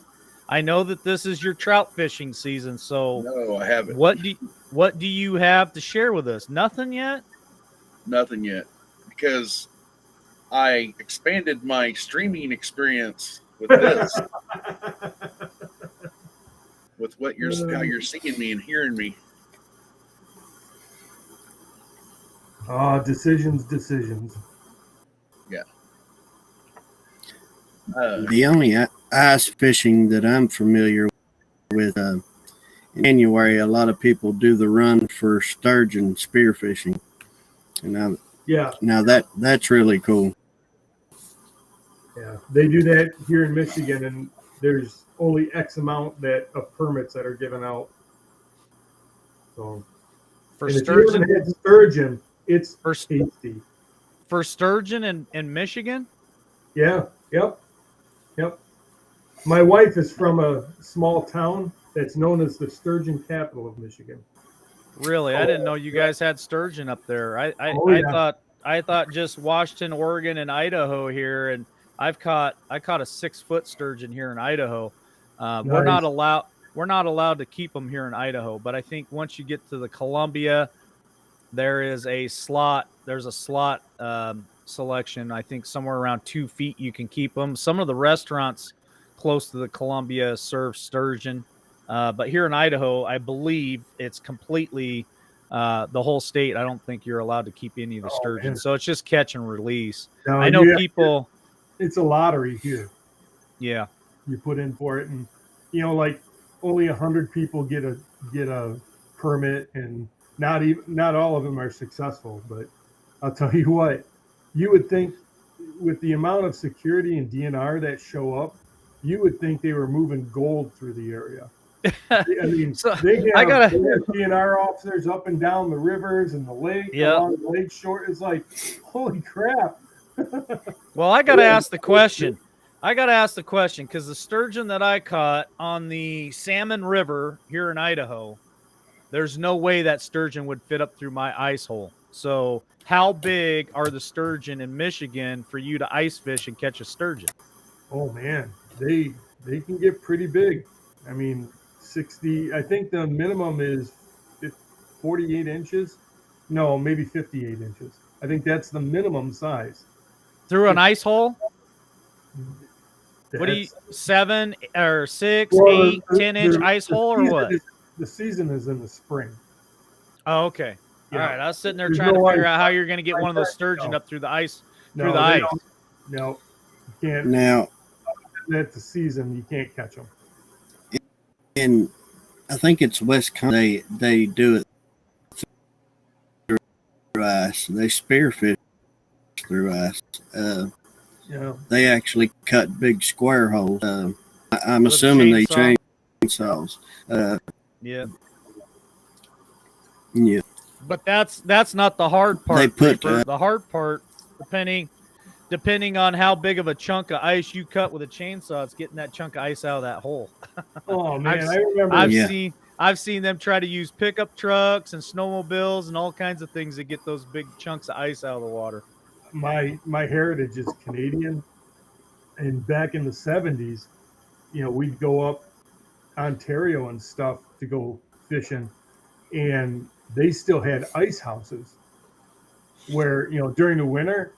I know that this is your trout fishing season, so No, I haven't. what do you have to share with us? Nothing yet? Nothing yet, because I expanded my streaming experience with this, with what how you're seeing me and hearing me. Decisions. Uh, The only ice fishing that I'm familiar with, in January, a lot of people do the run for sturgeon spearfishing. And Yeah, now that's really cool. yeah, they do that here in Michigan, and there's only X amount of permits that are given out. So For and if you sturgeon, haven't had sturgeon, it's for, tasty. for sturgeon in Michigan? Yeah, yep. My wife is from a small town that's known as the sturgeon capital of Michigan. Really? I didn't know you guys had sturgeon up there. I Oh, yeah. I thought just Washington, Oregon, and Idaho here, and I caught a 6-foot sturgeon here in Idaho. We're not allowed to keep them here in Idaho, but I think once you get to the Columbia, there's a slot selection. I think somewhere around 2 feet you can keep them. Some of the restaurants close to the Columbia serve sturgeon, but here in Idaho, I believe it's completely the whole state. I don't think you're allowed to keep any of the Oh, sturgeon, man. so it's just catch and release. No, I know people. It's a lottery here. Yeah, You put in for it, and you know, like only 100 people get a permit, and not all of them are successful. But I'll tell you what, you would think with the amount of security and DNR that show up, you would think they were moving gold through the area. I mean, So, they have I gotta- DNR officers up and down the rivers and the lake, Yep. along the lake shore. It's like, holy crap. well, I got to ask the question. Because the sturgeon that I caught on the Salmon River here in Idaho, there's no way that sturgeon would fit up through my ice hole. So, how big are the sturgeon in Michigan for you to ice fish and catch a sturgeon? Oh man, they can get pretty big. I mean, 60. I think the minimum is 48 inches. No, maybe 58 inches. I think that's the minimum size. Through an ice hole? What do you, That's- 7 or 6, well, 8, 10-inch ice hole or what? The season is in the spring. Oh, okay. Yeah. All right. I was sitting there There's trying no to figure ice. out how you're going to get one of those sturgeon No. up through the ice. No, Through the they ice. don't- No, you can't. Now, That's the season. You can't catch them. in I think it's Wisconsin, they do it through ice. They spearfish through ice. Yeah. They actually cut big square holes. I'm With a assuming they chainsaw? chainsaws. Yeah. Yeah. But that's not the hard part. They put, Reaper. The hard part, depending on how big of a chunk of ice you cut with a chainsaw, it's getting that chunk of ice out of that hole. Oh man, I've- I remember. I've seen them try to use pickup trucks and snowmobiles and all kinds of things to get those big chunks of ice out of the water. my heritage is Canadian, and back in the 70s, you know, we'd go up Ontario and stuff to go fishing, and they still had ice houses. where during the winter,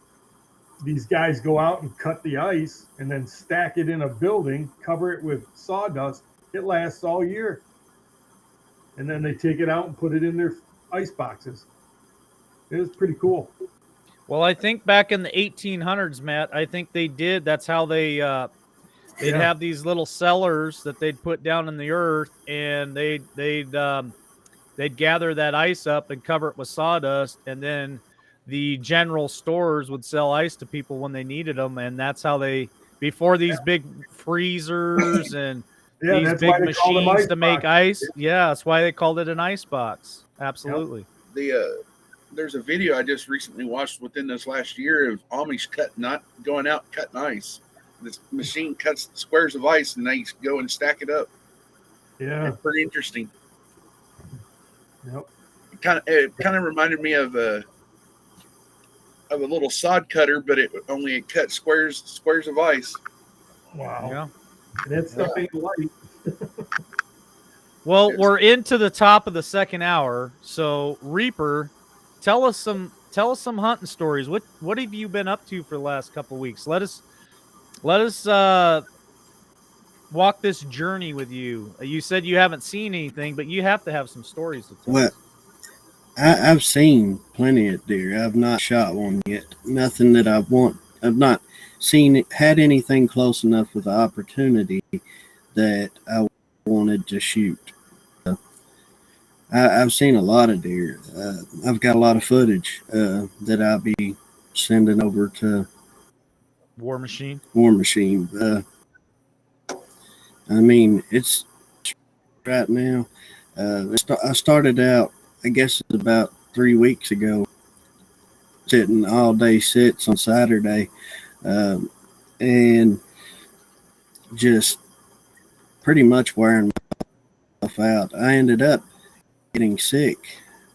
these guys go out and cut the ice and then stack it in a building, cover it with sawdust. It lasts all year. And then they take it out and put it in their ice boxes. It was pretty cool. Well, I think back in the 1800s, Matt, I think they did. That's how they'd Yeah. have these little cellars that they'd put down in the earth, and they'd gather that ice up and cover it with sawdust, and then the general stores would sell ice to people when they needed them, and that's how they, before these big freezers and Yeah, these that's why big they call them machines ice to make boxes. ice. Yeah, that's why they called it an ice box. Absolutely. There's a video I just recently watched within this last year of Amish going out cutting ice. This machine cuts squares of ice and they go and stack it up. Yeah. It's pretty interesting. Yep. It kind of reminded me of a little sod cutter, but it cut squares of ice. Wow. Yeah. That stuff ain't light. Well, Yes. we're into the top of the second hour, so Reaper, tell us some hunting stories. What have you been up to for the last couple of weeks? Let us walk this journey with you. You said you haven't seen anything, but you have to have some stories to tell. Well, us. I've seen plenty of deer. I've not shot one yet. Nothing that I've not had anything close enough with the opportunity that I wanted to shoot. I've seen a lot of deer. I've got a lot of footage that I'll be sending over to War Machine. War Machine. I mean, it's right now. I started out, I guess it's about 3 weeks ago, sitting all day sits on Saturday, and just pretty much wearing myself out. I ended up getting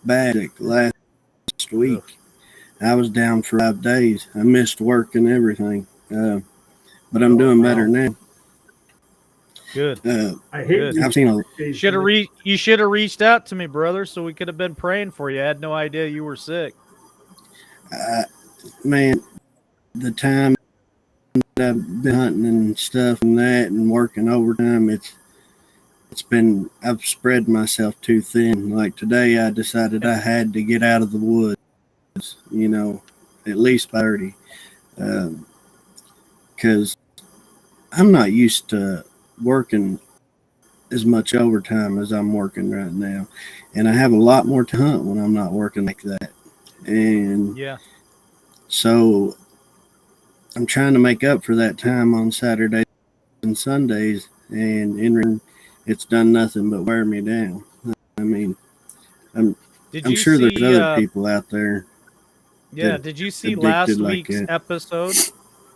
bad sick last week. I was down for 5 days. I missed work and everything, but I'm doing better now. Good. I hate Good. these I've seen a days. You should have reached out to me, brother, so we could have been praying for you. I had no idea you were sick. man, the time that I've been hunting and stuff and that and working overtime, I've spread myself too thin. Like today, I decided I had to get out of the woods, at least by 30, because I'm not used to working as much overtime as I'm working right now, and I have a lot more to hunt when I'm not working like that. And Yeah. so I'm trying to make up for that time on Saturdays and Sundays, and it's done nothing but wear me down. I mean, I'm sure there's other people out there. Yeah, that did you see addicted last like week's that. episode?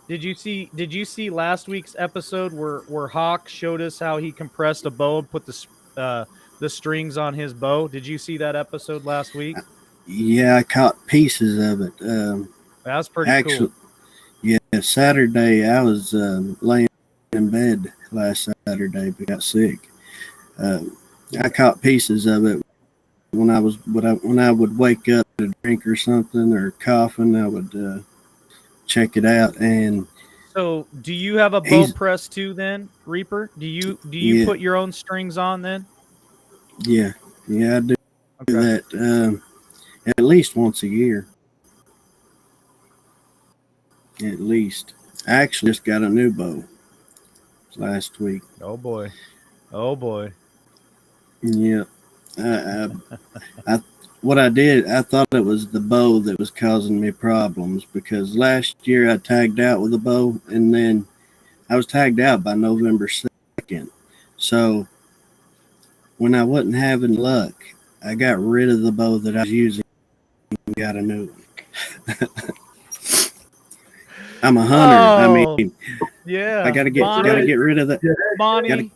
Did you see last week's episode where Hawk showed us how he compressed a bow and put the strings on his bow? Did you see that episode last week? Yeah, I caught pieces of it. That was pretty Actually, cool. yeah, Saturday I was laying in bed last Saturday, but got sick. I caught pieces of it when I would wake up to drink or something or coughing. I would check it out. And So, do you have a bow press too? Then, Reaper, do you Yeah. put your own strings on then? yeah, I do Okay. that at least once a year. At least. I actually just got a new bow last week. Oh boy. Oh boy. Yeah. What I did, I thought it was the bow that was causing me problems, because last year I tagged out with a bow, and then I was tagged out by November 2nd. So when I wasn't having luck, I got rid of the bow that I was using and got a new one. I'm a hunter. I Oh, mean, Yeah. I gotta get rid of that. Monty, Gotta-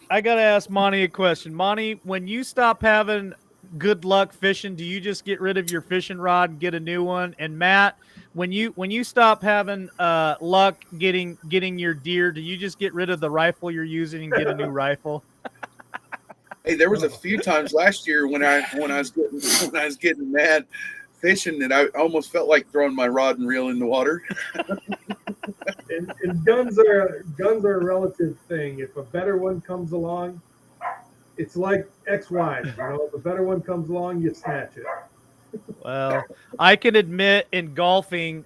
I gotta ask Monty a question. Monty, when you stop having good luck fishing, do you just get rid of your fishing rod and get a new one? And Matt, when you stop having luck getting your deer, do you just get rid of the rifle you're using and get a new rifle? Hey, there was a few times last year when I was getting mad fishing that I almost felt like throwing my rod and reel in the water. And guns are a relative thing. If a better one comes along, it's like ex-wives. You know, if a better one comes along, you snatch it. Well, I can admit in golfing,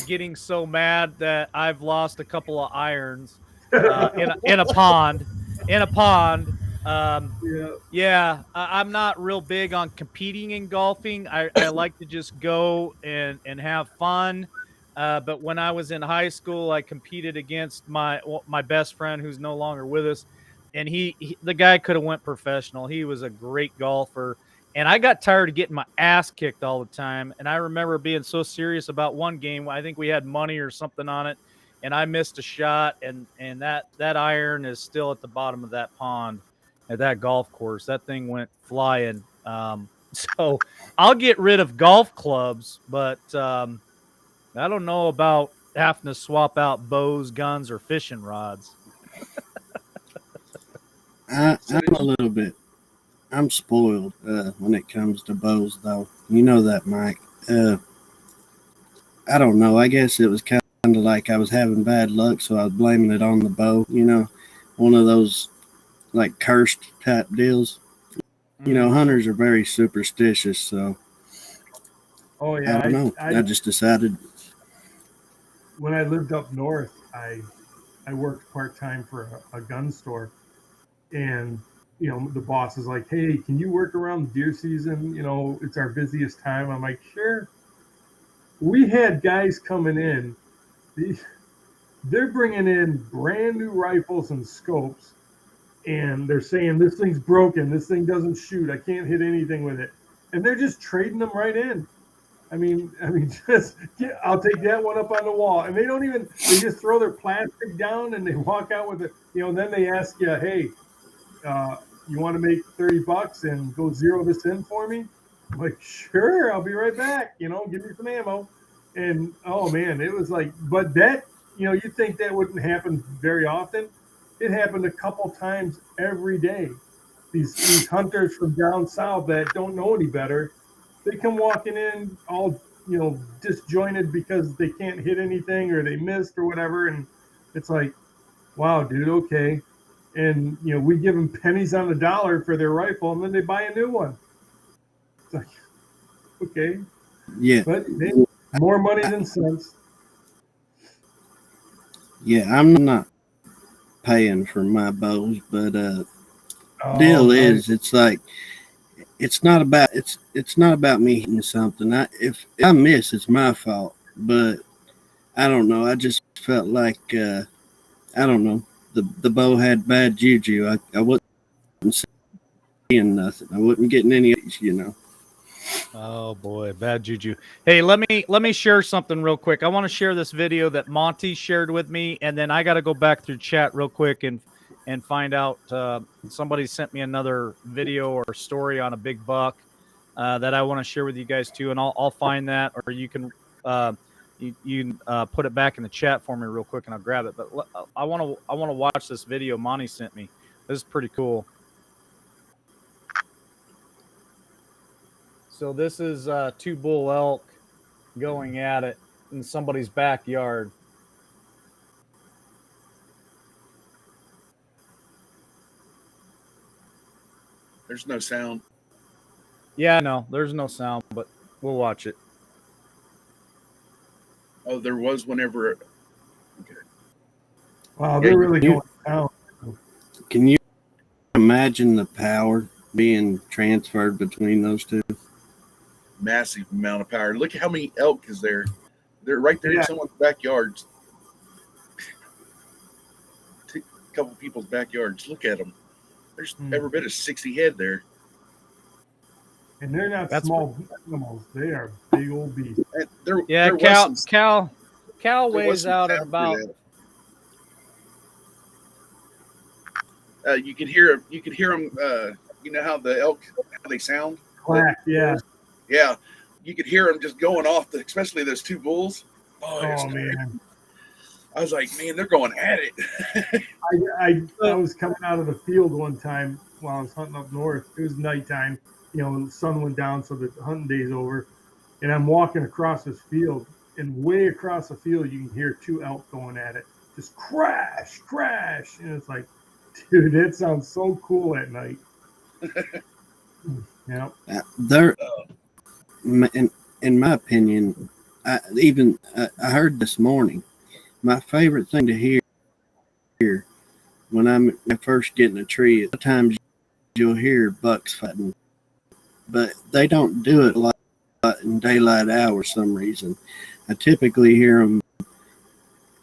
getting so mad that I've lost a couple of irons in a pond. In a pond. Yeah. Yeah, I'm not real big on competing in golfing. I like to just go and have fun. But when I was in high school, I competed against my best friend who's no longer with us, and the guy could have went professional. He was a great golfer, and I got tired of getting my ass kicked all the time. And I remember being so serious about one game. I think we had money or something on it, and I missed a shot, and that iron is still at the bottom of that pond at that golf course. That thing went flying. So I'll get rid of golf clubs, but I don't know about having to swap out bows, guns, or fishing rods. I'm a little bit. I'm spoiled when it comes to bows, though. You know that, Mike. I don't know. I guess it was kind of like I was having bad luck, so I was blaming it on the bow. You know, one of those like cursed type deals. You know, hunters are very superstitious, so Oh yeah. I don't know. I just decided. When I lived up north, I worked part-time for a gun store, and you know, the boss is like, hey, can you work around deer season? You know, it's our busiest time. I'm like, sure. We had guys coming in, they're bringing in brand new rifles and scopes, and they're saying this thing's broken, this thing doesn't shoot, I can't hit anything with it, and they're just trading them right in. I mean, I'll take that one up on the wall. And they just throw their plastic down and they walk out with it, you know, and then they ask you, hey, you want to make $30 and go zero this in for me? I'm like, sure, I'll be right back. You know, give me some ammo. And oh man, it was like, but that, you know, you think that wouldn't happen very often. It happened a couple times every day. These hunters from down south that don't know any better, they come walking in all, you know, disjointed because they can't hit anything or they missed or whatever. And it's like, wow, dude, okay. And, you know, we give them pennies on the dollar for their rifle and then they buy a new one. It's like, okay. Yeah. But more money than sense. Yeah, I'm not paying for my bows, but Oh, deal nice. is, it's like it's not about me hitting something. If I miss, it's my fault. But I don't know. I just felt like I don't know. The bow had bad juju. I wasn't seeing nothing. I wasn't getting any, you know. Oh boy, bad juju. Hey, let me share something real quick. I want to share this video that Monty shared with me, and then I got to go back through chat real quick and find out. Somebody sent me another video or story on a big buck that I want to share with you guys too, and I'll find that, or you can put it back in the chat for me real quick, and I'll grab it. But I want to watch this video Monty sent me. This is pretty cool. So this is two bull elk going at it in somebody's backyard. There's no sound. Yeah, no, there's no sound, but we'll watch it. Oh, there was whenever. Okay. Wow, they're really going down. Can you imagine the power being transferred between those two? Massive amount of power. Look at how many elk is there. They're right there Yeah. in someone's backyards. A couple people's backyards. Look at them. There's every bit of 60 head there. And they're not That's small animals. They are big old beasts. And Yeah, there was Cal there was weighs some out at sound about. through that. You could hear them. You know how the elk, how they sound. Clack, yeah. Yeah, you could hear them just going off. Especially those two bulls. Oh, Oh man. I was like, man, they're going at it. I was coming out of the field one time while I was hunting up north. It was nighttime. You know, the sun went down, so the hunting day's over. and I'm walking across this field, and way across the field you can hear two elk going at it, just crash, crash, and it's like, dude, that sounds so cool at night. Yeah. There, in my opinion, I heard this morning. My favorite thing to hear when I first get in a tree, sometimes you'll hear bucks fighting, but they don't do it a lot in daylight hours for some reason. I typically hear them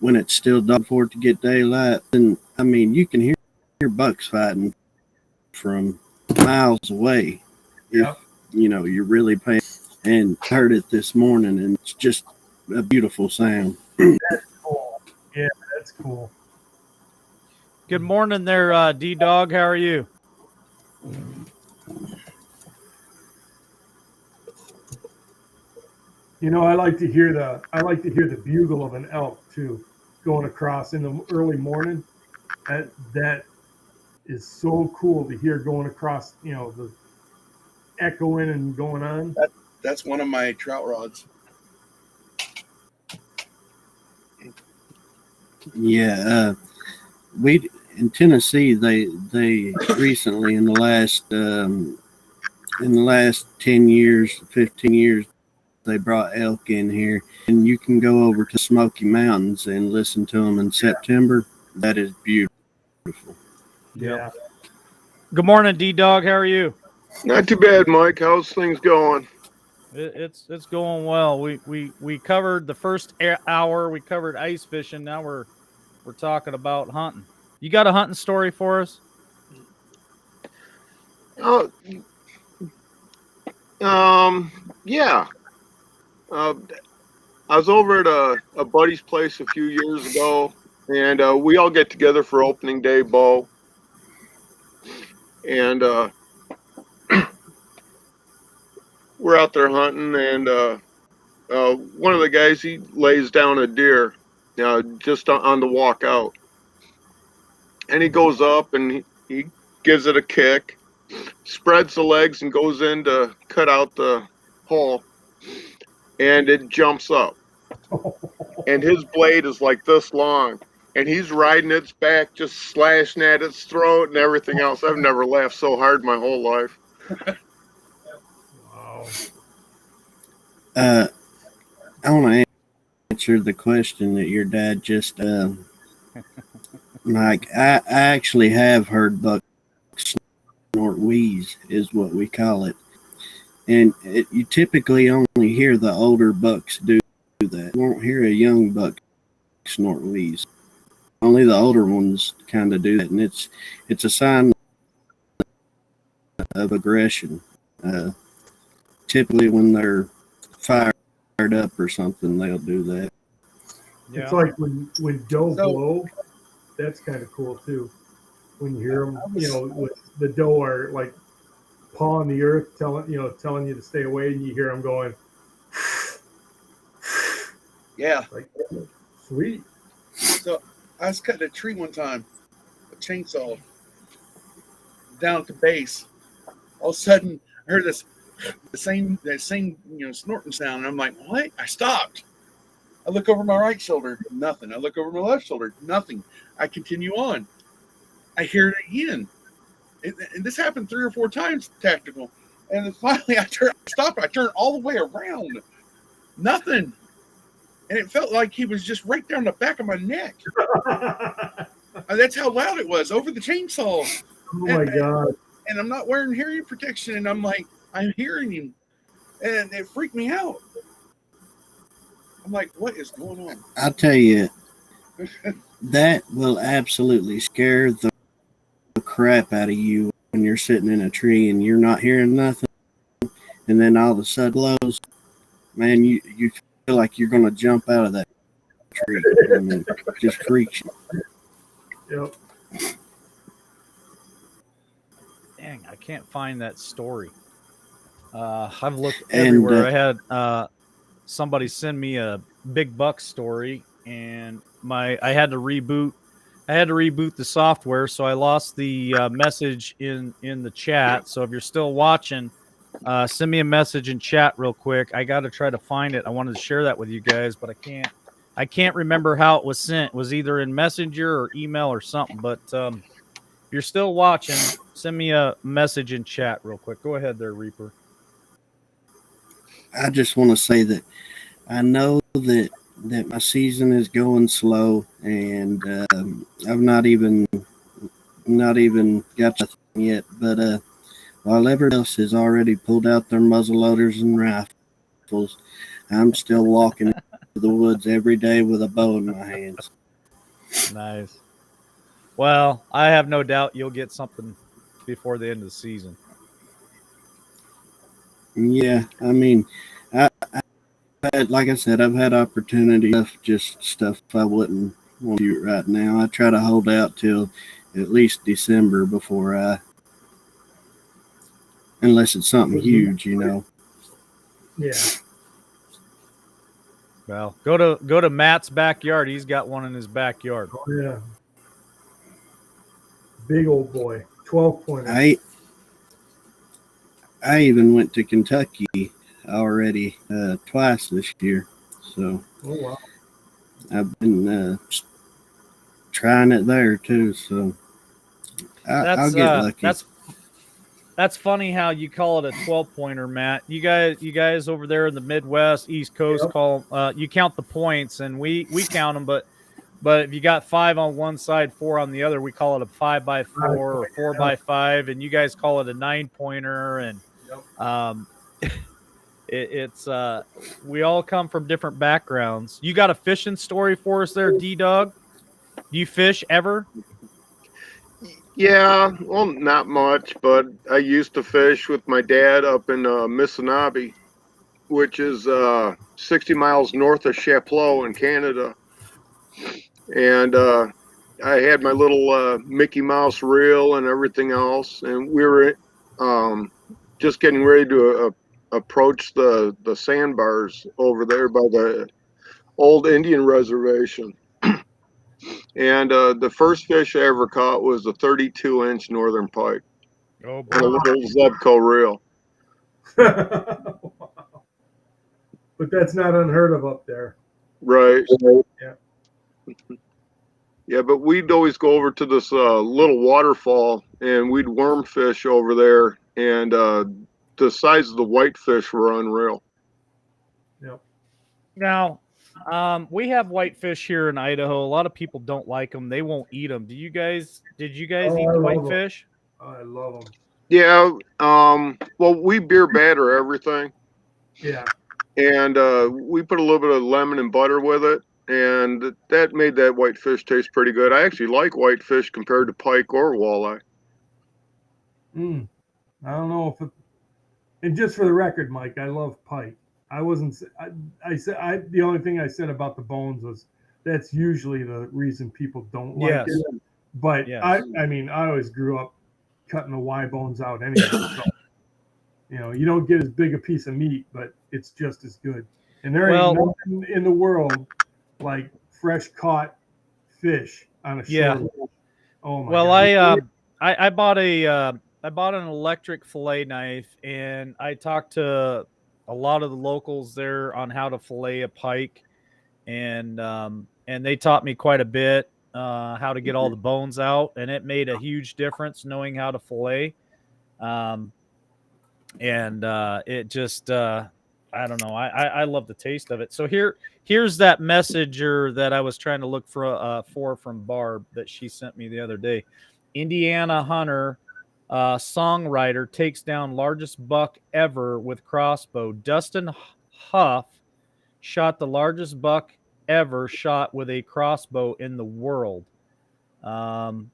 when it's still dark before to get daylight. And I mean, you can hear bucks fighting from miles away if you're really paying. And heard it this morning, and it's just a beautiful sound. That's cool. Yeah, that's cool. Good morning there, D-Dog. How are you? I like to hear the bugle of an elk too, going across in the early morning. That is so cool to hear going across, the echoing and going on. That's one of my trout rods. Yeah, we in Tennessee. They recently in the last 10 years, 15 years, they brought elk in here, and you can go over to Smoky Mountains and listen to them in September. That is beautiful. Yeah. Good morning, D-Dog. How are you? Not too bad, Mike. How's things going? It's going well. We covered the first hour. We covered ice fishing. Now we're talking about hunting. You got a hunting story for us? Yeah. I was over at a buddy's place a few years ago, and we all get together for opening day bow. And we're out there hunting, and one of the guys, he lays down a deer just on the walk out. And he goes up and he gives it a kick, spreads the legs, and goes in to cut out the hole. And it jumps up. And his blade is like this long. And he's riding its back, just slashing at its throat and everything else. I've never laughed so hard my whole life. Wow. I want to answer the question that your dad just Mike. I actually have heard bucks snort wheeze, is what we call it. And you typically only hear the older bucks do that. You won't hear a young buck snort wheeze. Only the older ones kind of do that, and it's a sign of aggression. Typically, when they're fired up or something, they'll do that. It's like when doe blow. That's kind of cool too. When you hear them, with the doe are like pawing the earth, telling you to stay away, and you hear them going. Yeah. Like, sweet. So I was cutting a tree one time, a chainsaw, down at the base. All of a sudden, I heard the same snorting sound, and I'm like, what? I stopped. I look over my right shoulder, nothing. I look over my left shoulder, nothing. I continue on. I hear it again. And this happened 3 or 4 times, tactical. And then finally I stopped. I turned all the way around. Nothing. And it felt like he was just right down the back of my neck. And that's how loud it was over the chainsaw. Oh my God. And I'm not wearing hearing protection. And I'm like, I'm hearing him. And it freaked me out. I'm like, what is going on? I'll tell you, that will absolutely scare the crap out of you when you're sitting in a tree and you're not hearing nothing, and then all of a sudden blows. Man, you feel like you're going to jump out of that tree. I mean, it just freaks you. Yep. Dang, I can't find that story. I've looked everywhere. I had somebody send me a big buck story, and I had to reboot the software, so I lost the message in the chat. So if you're still watching, send me a message in chat real quick. I got to try to find it. I wanted to share that with you guys, but I can't. I can't remember how it was sent. It was either in Messenger or email or something. But if you're still watching, send me a message in chat real quick. Go ahead there, Reaper. I just want to say that I know that my season is going slow, and I've not even got to yet. But while everybody else has already pulled out their muzzle loaders and rifles, I'm still walking into the woods every day with a bow in my hands. Nice. Well, I have no doubt you'll get something before the end of the season. Yeah, I mean, like I said, I've had opportunity of just stuff I wouldn't want to shoot right now. I try to hold out till at least December before unless it's something huge, you know. Yeah. Well, go to Matt's backyard. He's got one in his backyard. Oh, yeah. Big old boy. 12 pointer. I even went to Kentucky already twice this year. So Oh, wow. I've been trying it there too. So I'll get lucky. That's funny how you call it a 12-pointer, Matt. You guys over there in the Midwest, East Coast, Yep. call you count the points, and we count them. But if you got 5 on one side, 4 on the other, we call it a 5x4 or 4x5, and you guys call it a 9-pointer. And it's we all come from different backgrounds. You got a fishing story for us there, D-Dog? Do you fish ever? Yeah, well, not much, but I used to fish with my dad up in Missinaibi, which is 60 miles north of Chapleau in Canada. And I had my little Mickey Mouse reel and everything else, and we were just getting ready to approach the sandbars over there by the old Indian reservation. And the first fish I ever caught was a 32-inch northern pike Oh, on a little Zebco reel. Wow. But that's not unheard of up there. Right. Yeah. Yeah, but we'd always go over to this little waterfall, and we'd worm fish over there, and the size of the whitefish were unreal. Yep. Now, we have whitefish here in Idaho. A lot of people don't like them. They won't eat them. Did you guys Oh, eat I the love 'em. whitefish? I love them. Yeah. Well, we beer batter everything, Yeah. and we put a little bit of lemon and butter with it, and that made that whitefish taste pretty good. I actually like whitefish compared to pike or walleye. I don't know if it, and just for the record, Mike, I love pike. I wasn't, I said, the only thing I said about the bones was that's usually the reason people don't like Yes. it. But Yes. I mean, I always grew up cutting the Y bones out anyway. So, you know, you don't get as big a piece of meat, but it's just as good. And there ain't nothing in the world like fresh caught fish on a shore. Yeah. Oh my Well, God. I bought an electric fillet knife, and I talked to a lot of the locals there on how to fillet a pike, and they taught me quite a bit how to get all the bones out, and it made a huge difference knowing how to fillet. It just I don't know. I love the taste of it. So here's that messenger that I was trying to look for from Barb that she sent me the other day. Indiana hunter, songwriter takes down largest buck ever with crossbow. Dustin Huff shot the largest buck ever shot with a crossbow in the world. Trying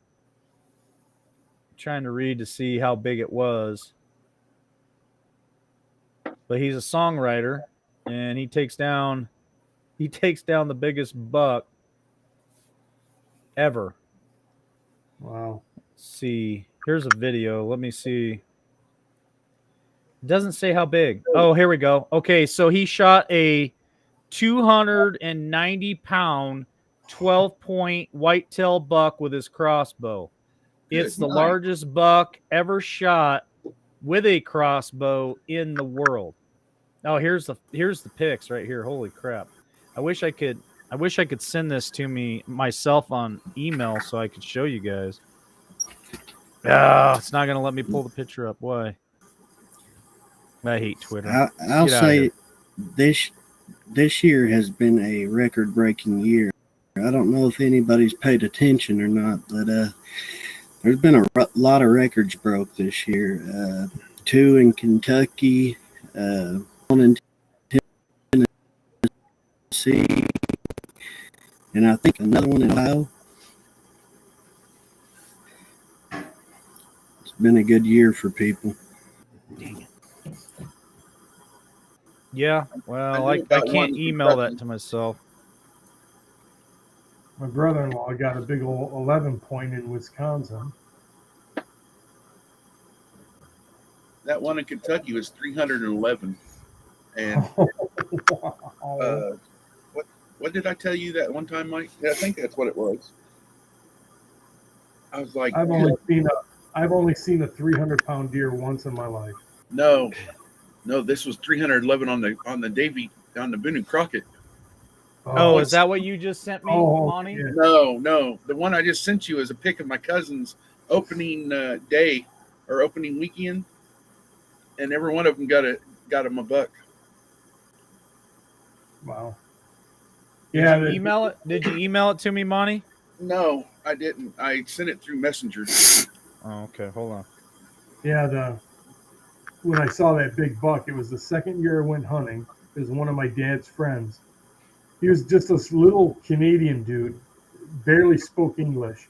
to read to see how big it was. But he's a songwriter, and he takes down the biggest buck ever. Wow. Let's see, here's a video. Let me see. It doesn't say how big. Oh, here we go. Okay, so he shot a 290-pound 12-point whitetail buck with his crossbow. It's the largest buck ever shot crossbow in the world. Oh, here's the pics right here. Holy crap! I wish I could send this to me myself on email so I could show you guys. Oh, it's not gonna let me pull the picture up. Why? I hate Twitter. I'll Get outta here. say this year has been a record-breaking year. I don't know if anybody's paid attention or not, but there's been a lot of records broke this year. 2 in Kentucky, 1 in Tennessee, and I think another one in Ohio. It's been a good year for people. Yeah, well, I I knew about can't one email Kentucky. that to myself. My brother-in-law got a big old 11 point in Wisconsin. That one in Kentucky was 311. And Wow. what did I tell you that one time, Mike? Yeah, I think that's what it was. I was like, I've only seen a 300-pound deer once in my life. no, this was 311 on the Boone and Crockett. Oh, is that what you just sent me, Oh, Monty? yeah. No, the one I just sent you is a pic of my cousin's opening day or opening weekend, and every one of them got him a buck. Wow. Did Yeah. you email it? Did you email it to me, Monty? No, I didn't. I sent it through Messenger. Oh, okay. Hold on. Yeah. When I saw that big buck, it was the second year I went hunting. It was one of my dad's friends. He was just this little Canadian dude, barely spoke English.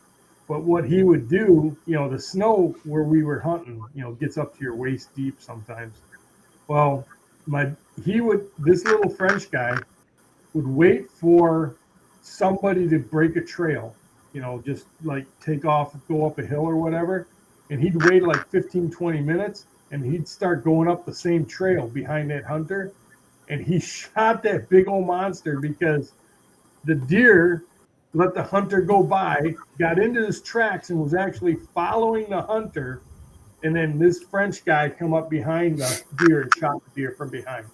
But what he would do, the snow where we were hunting, gets up to your waist deep sometimes. Well, this little French guy would wait for somebody to break a trail, just like take off, go up a hill or whatever. And he'd wait like 15, 20 minutes and he'd start going up the same trail behind that hunter. And he shot that big old monster because the deer let the hunter go by, got into his tracks and was actually following the hunter. And then this French guy come up behind the deer and shot the deer from behind.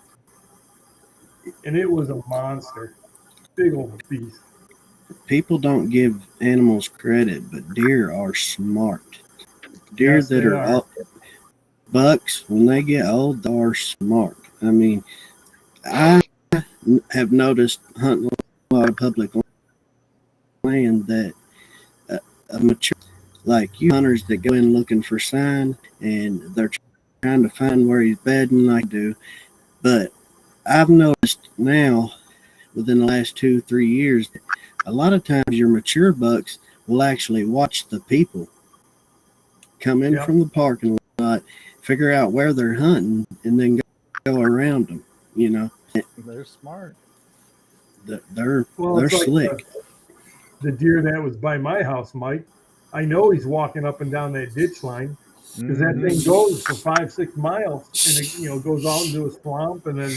And it was a monster. Big old beast. People don't give animals credit, but deer are smart. Deer Yes, that they are are. bucks, when they get old, they are smart. I mean, I have noticed hunting a lot of public land that a mature, like you hunters that go in looking for sign and they're trying to find where he's bedding, like I do. But I've noticed now, within the last 2-3 years, that a lot of times your mature bucks will actually watch the people come in from the parking lot, figure out where they're hunting, and then go around them. They're smart. They're It's like slick. the deer that was by my house, Mike. I know he's walking up and down that ditch line because that thing goes for 5-6 miles and it goes out into a swamp, and then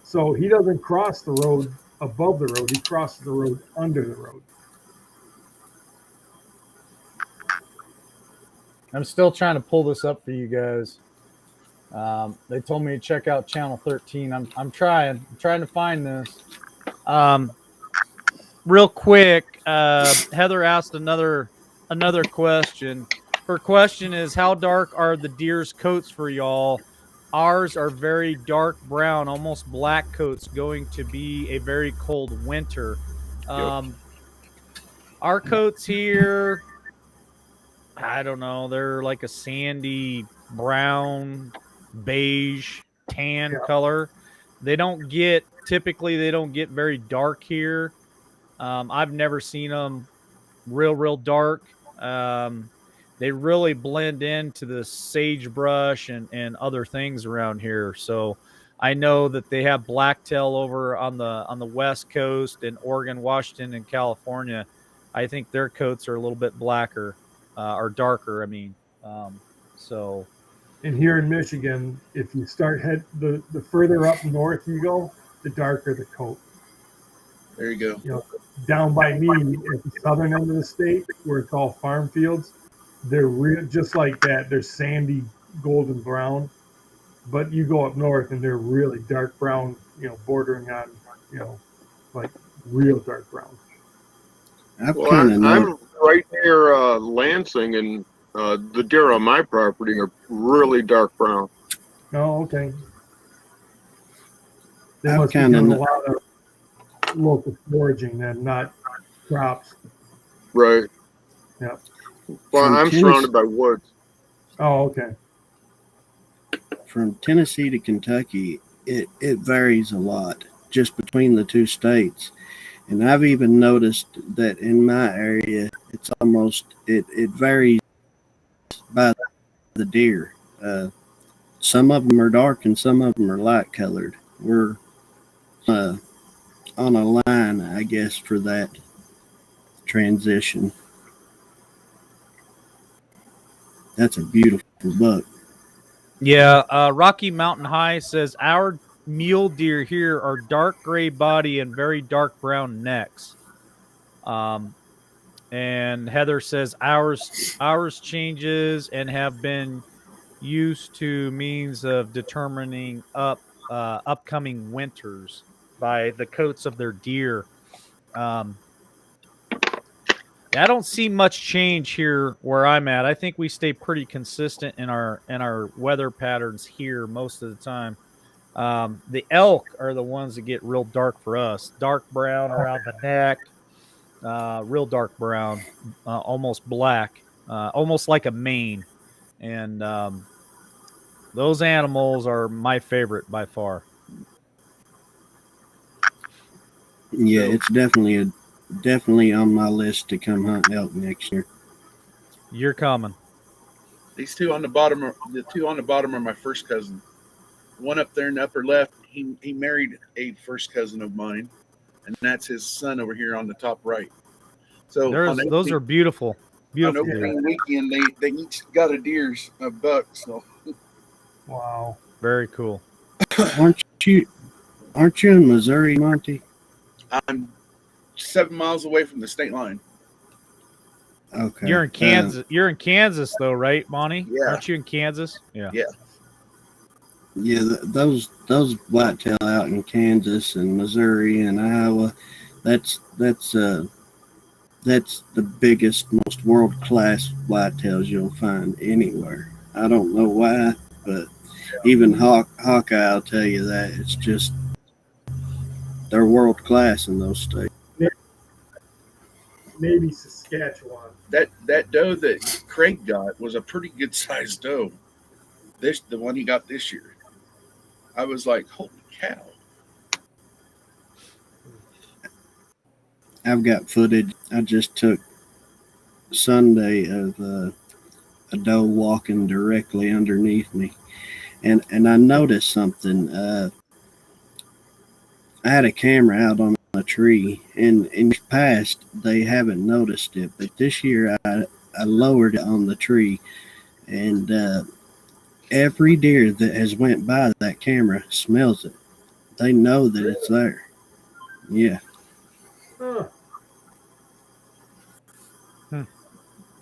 so he doesn't cross the road above the road. He crosses the road under the road. I'm still trying to pull this up for you guys. They told me to check out channel 13. I'm trying to find this. Real quick, Heather asked another question. Her question is, how dark are the deer's coats for y'all? Ours are very dark brown, almost black coats, going to be a very cold winter. Our coats here, I don't know, they're like a sandy brown, beige, tan color. They don't get very dark here. I've never seen them real dark. They really blend into the sagebrush and other things around here. So I know that they have blacktail over on the West Coast in Oregon, Washington, and California. I think their coats are a little bit blacker or darker. I mean, so. And here in Michigan, if you start the further up north you go, the darker the coat. There you go. Down by me at the southern end of the state, where it's all farm fields, they're real, just like that. They're sandy golden brown, but you go up north and they're really dark brown, bordering on, like real dark brown. I've Well, kind of I'm noticed. right near Lansing, and the deer on my property are really dark brown. Oh, okay. They I've must be kinda doing a kn- lot of local foraging then, not crops. Right. Yeah. Well, From I'm Tennessee- surrounded by woods. Oh, okay. From Tennessee to Kentucky, it varies a lot just between the two states. And I've even noticed that in my area, it's almost it varies by the deer. Some of them are dark and some of them are light colored. We're on a line, I guess, for that transition. That's a beautiful buck. Yeah, Rocky Mountain High says our mule deer here are dark gray body and very dark brown necks. And Heather says ours changes and have been used to means of determining upcoming winters by the coats of their deer. I don't see much change here where I'm at. I think we stay pretty consistent in our weather patterns here most of the time. The elk are the ones that get real dark for us. Dark brown around the neck, real dark brown, almost black, almost like a mane. And those animals are my favorite by far. Yeah, it's definitely on my list to come hunt elk next year. You're coming. These two on the bottom are my first cousin. One up there in the upper left, he married a first cousin of mine, and that's his son over here on the top right. So Those are beautiful, on beautiful deer. opening weekend, they each got a buck. So Wow. Very cool. Aren't you in Missouri, Monty? I'm 7 miles away from the state line. Okay. You're in Kansas. You're in Kansas, though, right, Monty? Yeah. Aren't you in Kansas? Yeah. Yeah. Yeah, those whitetail out in Kansas and Missouri and Iowa, that's the biggest, most world class whitetails you'll find anywhere. I don't know why, but even Hawkeye will tell you that it's just they're world class in those states. Maybe Saskatchewan. That doe that Craig got was a pretty good sized doe. The one he got this year. I was like, holy cow. I've got footage I just took Sunday of a doe walking directly underneath me, and I noticed something. I had a camera out on a tree, and in the past they haven't noticed it, but this year I lowered it on the tree, and every deer that has went by that camera smells it. They know that it's there. Yeah. Huh.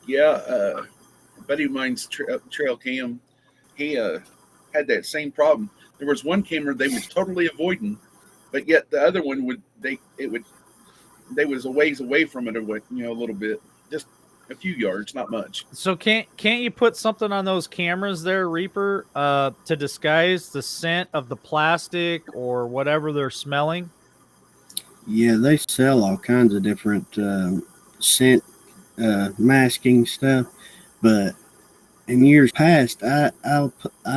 Yeah, a buddy of mine's trail cam, he had that same problem. There was one camera they was totally avoiding, but yet the other one they was a ways away from it, a little bit, just a few yards, not much. So can't you put something on those cameras there, Reaper, to disguise the scent of the plastic or whatever they're smelling? Yeah, they sell all kinds of different scent masking stuff, but in years past, I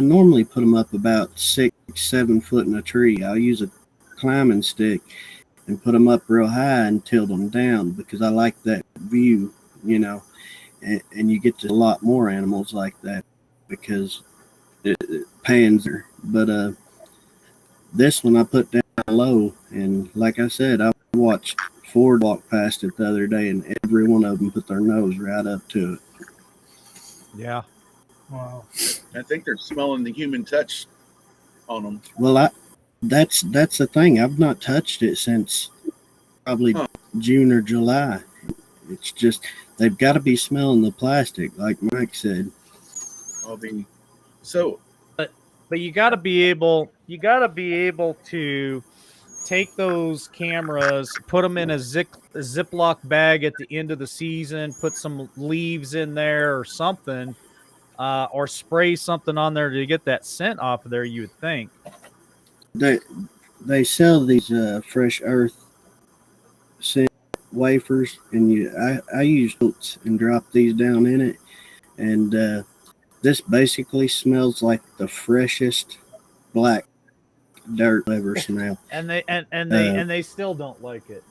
normally put them up about 6-7 foot in a tree. I'll use a climbing stick and put them up real high and tilt them down because I like that view, and you get to a lot more animals like that because it pans her. But this one I put down low, and like I said, I watched Ford walk past it the other day, and every one of them put their nose right up to it. Yeah. Wow. I think they're smelling the human touch on them. Well, that's the thing. I've not touched it since probably June or July. It's just they've got to be smelling the plastic, like Mike said. Well, the So but you got to be able to take those cameras, put them in a Ziploc bag at the end of the season, put some leaves in there or something, or spray something on there to get that scent off of there. You would think. They sell these fresh earth scent wafers, and I use oats and drop these down in it, and this basically smells like the freshest black dirt I've ever smelled. And they still don't like it.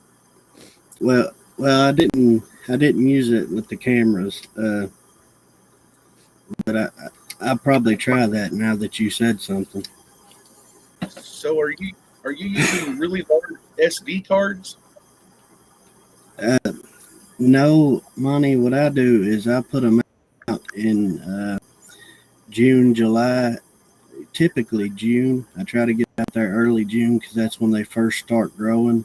Well, I didn't use it with the cameras, but I'll probably try that now that you said something. So are you using really large SD cards? No, Monty, what I do is I put them out in June, July, typically June. I try to get out there early June because that's when they first start growing.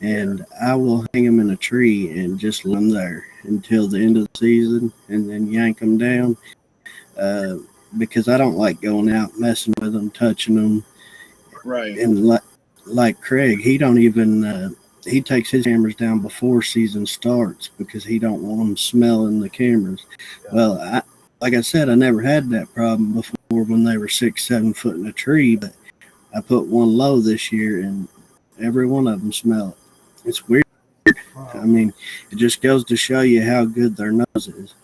And I will hang them in a tree and just let them there until the end of the season and then yank them down because I don't like going out, messing with them, touching them. Right. And like Craig, he don't even he takes his cameras down before season starts because he don't want them smelling the cameras. Yeah. Well, like I said, I never had that problem before when they were 6-7 foot in a tree, but I put one low this year and every one of them smell it. It's weird. Wow. I mean, it just goes to show you how good their nose is.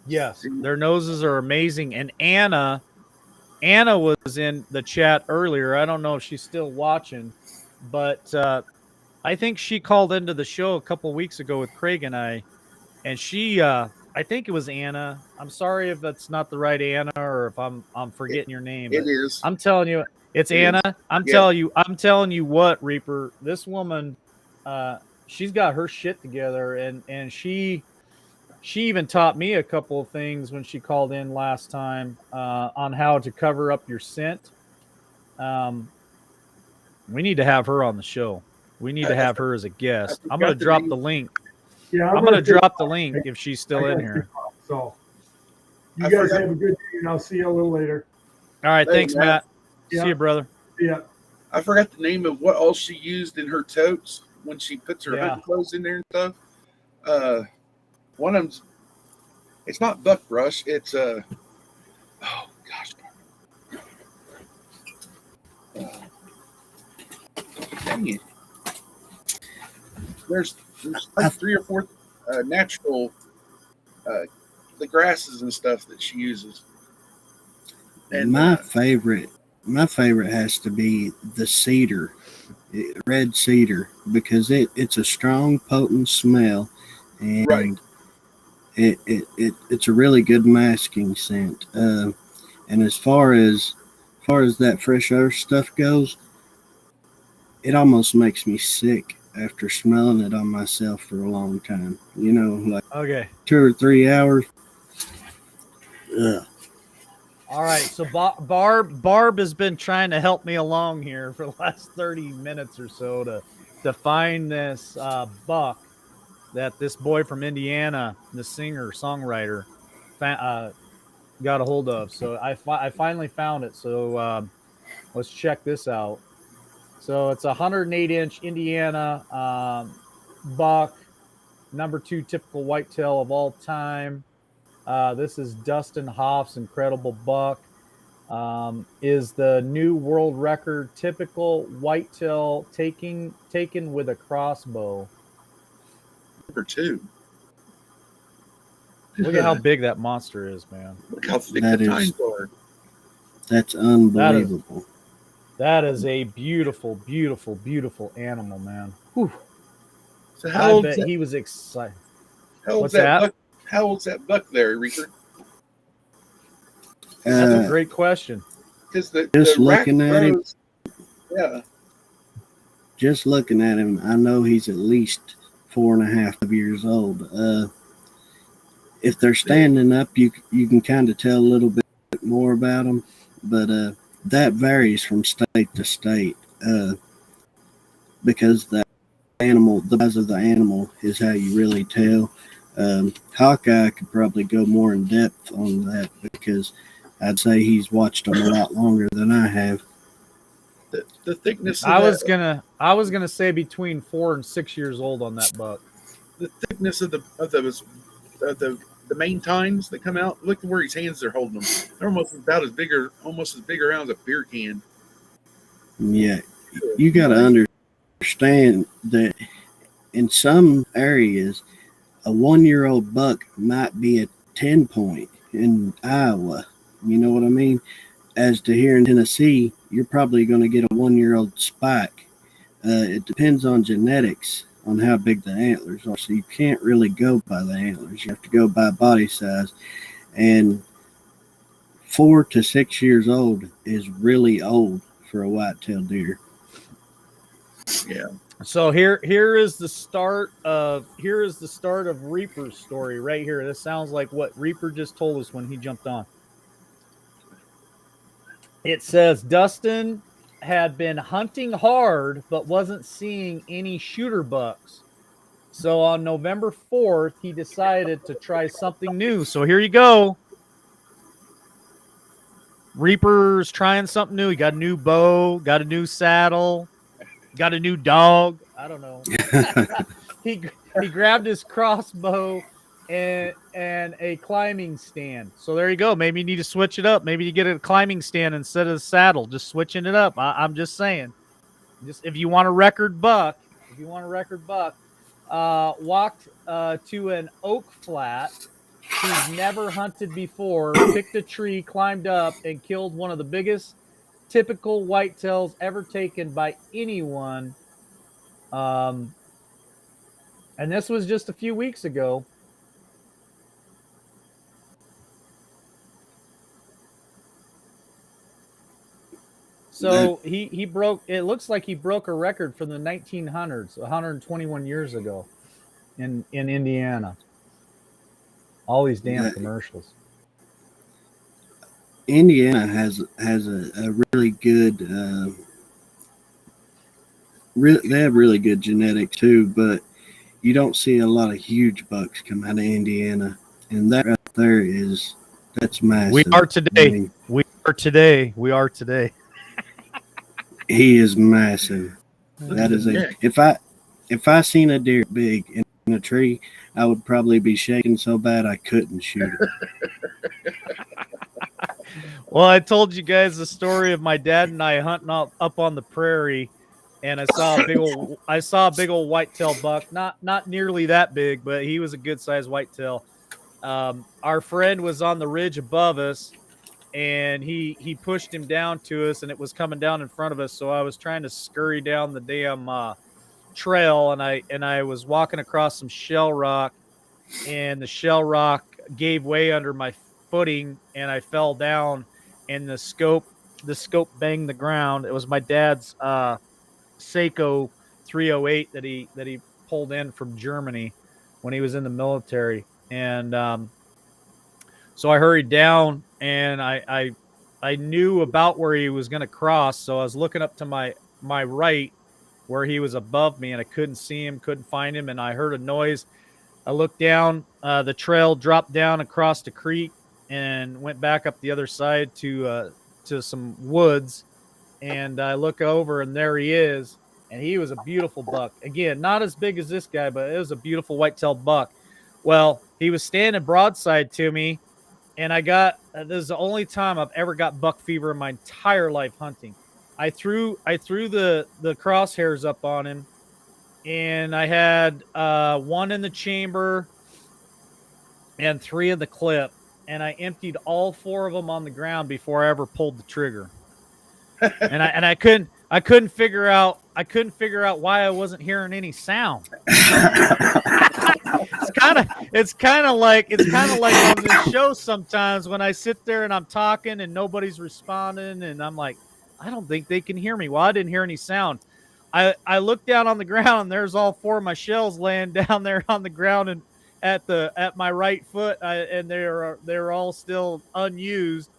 Yes, their noses are amazing. And Anna was in the chat earlier. I don't know if she's still watching, but I think she called into the show a couple weeks ago with Craig and I, and she, I think it was Anna. I'm sorry if that's not the right Anna or if I'm forgetting your name. It is. I'm telling you, it's Anna. I'm telling you what, Reaper. This woman, she's got her shit together, and she even taught me a couple of things when she called in last time on how to cover up your scent. We need to have her on the show. We need to have her as a guest. I'm going to drop the link. Yeah, I'm going to drop the link if she's still in here. So you guys have a good day, and I'll see you a little later. All right. Thanks, Matt. Yeah. See you, brother. Yeah. I forgot the name of what all she used in her totes when she puts her hunting clothes in there and stuff. One of them's, it's not buck brush. It's oh gosh. Dang it. There's like 3 or 4 natural the grasses and stuff that she uses. And my favorite has to be the cedar, red cedar, because it's a strong, potent smell, and right. It's a really good masking scent. And as far as that fresh earth stuff goes, it almost makes me sick after smelling it on myself for a long time. You know, like 2 or 3 hours. Ugh. All right, so Barb has been trying to help me along here for the last 30 minutes or so to find this buck that this boy from Indiana, the singer-songwriter, got a hold of. So I finally found it. So let's check this out. So it's a 108-inch Indiana buck, number 2 typical whitetail of all time. This is Dustin Hoff's incredible buck. Is the new world record typical whitetail taken with a crossbow. Number 2. Look at how big that monster is, man. Look how thick the tines are. That's unbelievable. That is a beautiful, beautiful, beautiful animal, man. Whew. So how old he was excited. What's that? How old's that buck there, Richard? That's a great question. Because the looking at him, yeah. Just looking at him, I know he's at least 4.5 years old. If they're standing up, you can kind of tell a little bit more about them, but that varies from state to state because the size of the animal is how you really tell. Hawkeye could probably go more in depth on that because I'd say he's watched them a lot longer than I have. The thickness. Of I was gonna say between 4 and 6 years old on that buck. the thickness of the main tines that come out. Look at where his hands are holding them. They're almost almost as big around as a beer can. Yeah, you got to understand that in some areas, a 1-year-old buck might be a 10 point in Iowa. You know what I mean? As to here in Tennessee, you're probably going to get a 1-year-old spike. It depends on genetics, on how big the antlers are. So you can't really go by the antlers. You have to go by body size. And 4 to 6 years old is really old for a white-tailed deer. Yeah. So here is the start of Reaper's story right here. This sounds like what Reaper just told us when he jumped on. It says Dustin had been hunting hard but wasn't seeing any shooter bucks. So on November 4th, he decided to try something new. So here you go. Reaper's trying something new. He got a new bow, got a new saddle, got a new dog. I don't know. he grabbed his crossbow and a climbing stand. So there you go. Maybe you need to switch it up. Maybe you get a climbing stand instead of the saddle. Just switching it up. I'm just saying. Just if you want a record buck, walked to an oak flat. He's never hunted before. Picked a tree, climbed up, and killed one of the biggest typical whitetails ever taken by anyone. And this was just a few weeks ago. So he broke. It looks like he broke a record from the 1900s, 121 years ago, in Indiana. All these damn commercials. Indiana has a really good. They have really good genetics too, but you don't see a lot of huge bucks come out of Indiana, and that right there that's massive. We are today. I mean, We are today. he is massive. That is if I seen a deer big in a tree, I would probably be shaking so bad I couldn't shoot it. Well, I told you guys the story of my dad and I hunting up on the prairie, and I saw a big old whitetail buck. Not nearly that big, but he was a good sized whitetail. Our friend was on the ridge above us, and he pushed him down to us, and it was coming down in front of us. So I was trying to scurry down the damn trail, and I was walking across some shell rock, and the shell rock gave way under my footing, and I fell down, and the scope banged the ground. It was my dad's Seiko 308 that he pulled in from Germany when he was in the military, and so I hurried down, and I knew about where he was going to cross, so I was looking up to my right where he was above me, and I couldn't see him, couldn't find him, and I heard a noise. I looked down, the trail dropped down across the creek and went back up the other side to some woods, and I look over, and there he is, and he was a beautiful buck. Again, not as big as this guy, but it was a beautiful white-tailed buck. Well, he was standing broadside to me, and I got this is the only time I've ever got buck fever in my entire life hunting. I threw the crosshairs up on him, and I had 1 in the chamber and 3 in the clip, and I emptied all 4 of them on the ground before I ever pulled the trigger. And I couldn't figure out why I wasn't hearing any sound. It's kind of like on this show sometimes when I sit there and I'm talking and nobody's responding, and I'm like, I don't think they can hear me. Well, I didn't hear any sound. I looked down on the ground, and there's all 4 of my shells laying down there on the ground and at my right foot, and they're all still unused.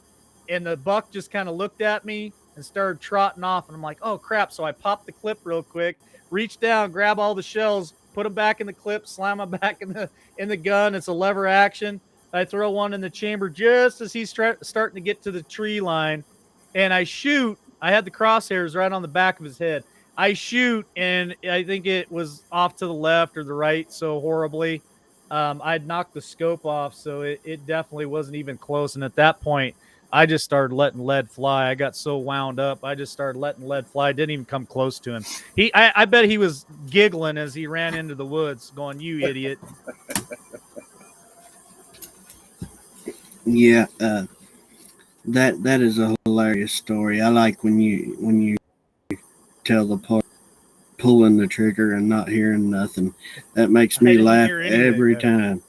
And the buck just kind of looked at me and started trotting off, and I'm like, oh crap! So I popped the clip real quick, reached down, grab all the shells, put them back in the clip, slam them back in the gun. It's a lever action. I throw one in the chamber just as he's starting to get to the tree line, and I shoot. I had the crosshairs right on the back of his head. I shoot, and I think it was off to the left or the right so horribly. I'd knocked the scope off, so it definitely wasn't even close. And at that point, I just started letting lead fly. I got so wound up. I just started letting lead fly. Didn't even come close to him. I bet he was giggling as he ran into the woods, going, "You idiot." Yeah, that is a hilarious story. I like when you tell the part pulling the trigger and not hearing nothing. That makes I me didn't laugh hear anything, every man. time.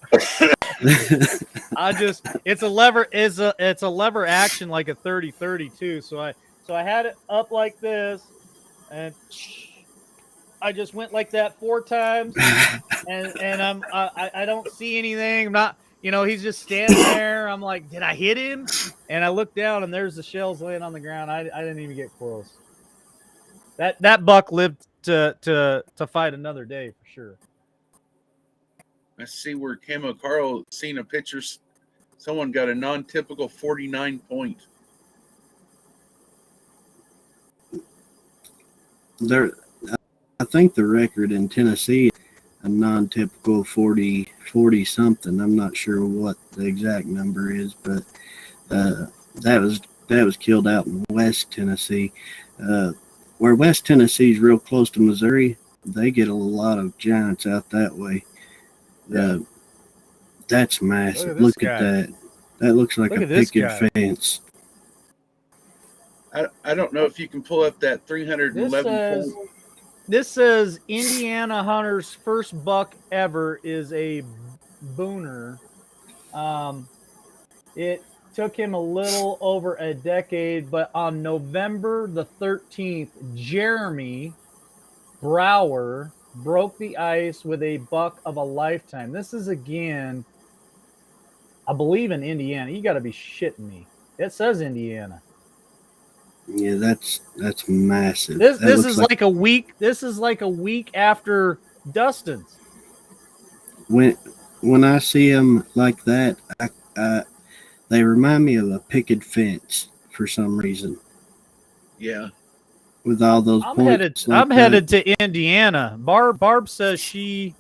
It's a lever it's a lever action like a 30-30 too. So I had it up like this, and I just went like that 4 times, and I don't see anything. I'm not, he's just standing there. I'm like, did I hit him? And I look down, and there's the shells laying on the ground. I didn't even get close. That buck lived to fight another day for sure. I see where Camo Carl seen a picture. Someone got a non-typical 49 point. I think the record in Tennessee is a non-typical 40 something. I'm not sure what the exact number is, but that was killed out in West Tennessee. Where West Tennessee is real close to Missouri, they get a lot of giants out that way. That's massive. Look at that. That looks like a picket fence. I don't know if you can pull up that 311 point. This says Indiana Hunter's first buck ever is a booner. It took him a little over a decade, but on November the 13th, Jeremy Brower broke the ice with a buck of a lifetime. This is again, I believe, in Indiana. You got to be shitting me. It says Indiana. Yeah, that's massive. This is like a week. This is like a week after Dustin's. When I see them like that, they remind me of a picket fence for some reason. Yeah. With all those points. I'm headed to Indiana. Barb says she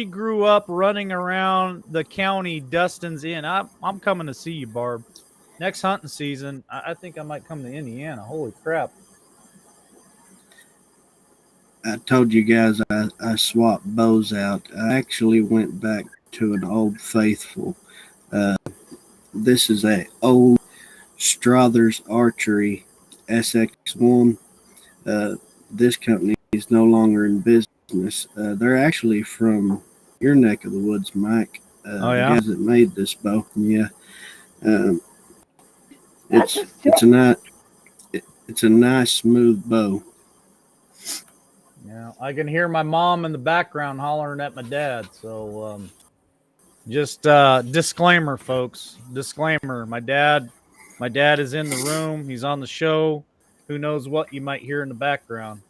grew up running around the county Dustin's in. I'm coming to see you, Barb. Next hunting season, I think I might come to Indiana. Holy crap. I told you guys I swapped bows out. I actually went back to an Old Faithful. This is a old Struthers Archery SX1. This company is no longer in business. They're actually from your neck of the woods, Mike. The guys that made this bow. Yeah. It's a nice smooth bow. Yeah, I can hear my mom in the background hollering at my dad. So, just disclaimer, folks. Disclaimer. My dad is in the room. He's on the show. Who knows what you might hear in the background?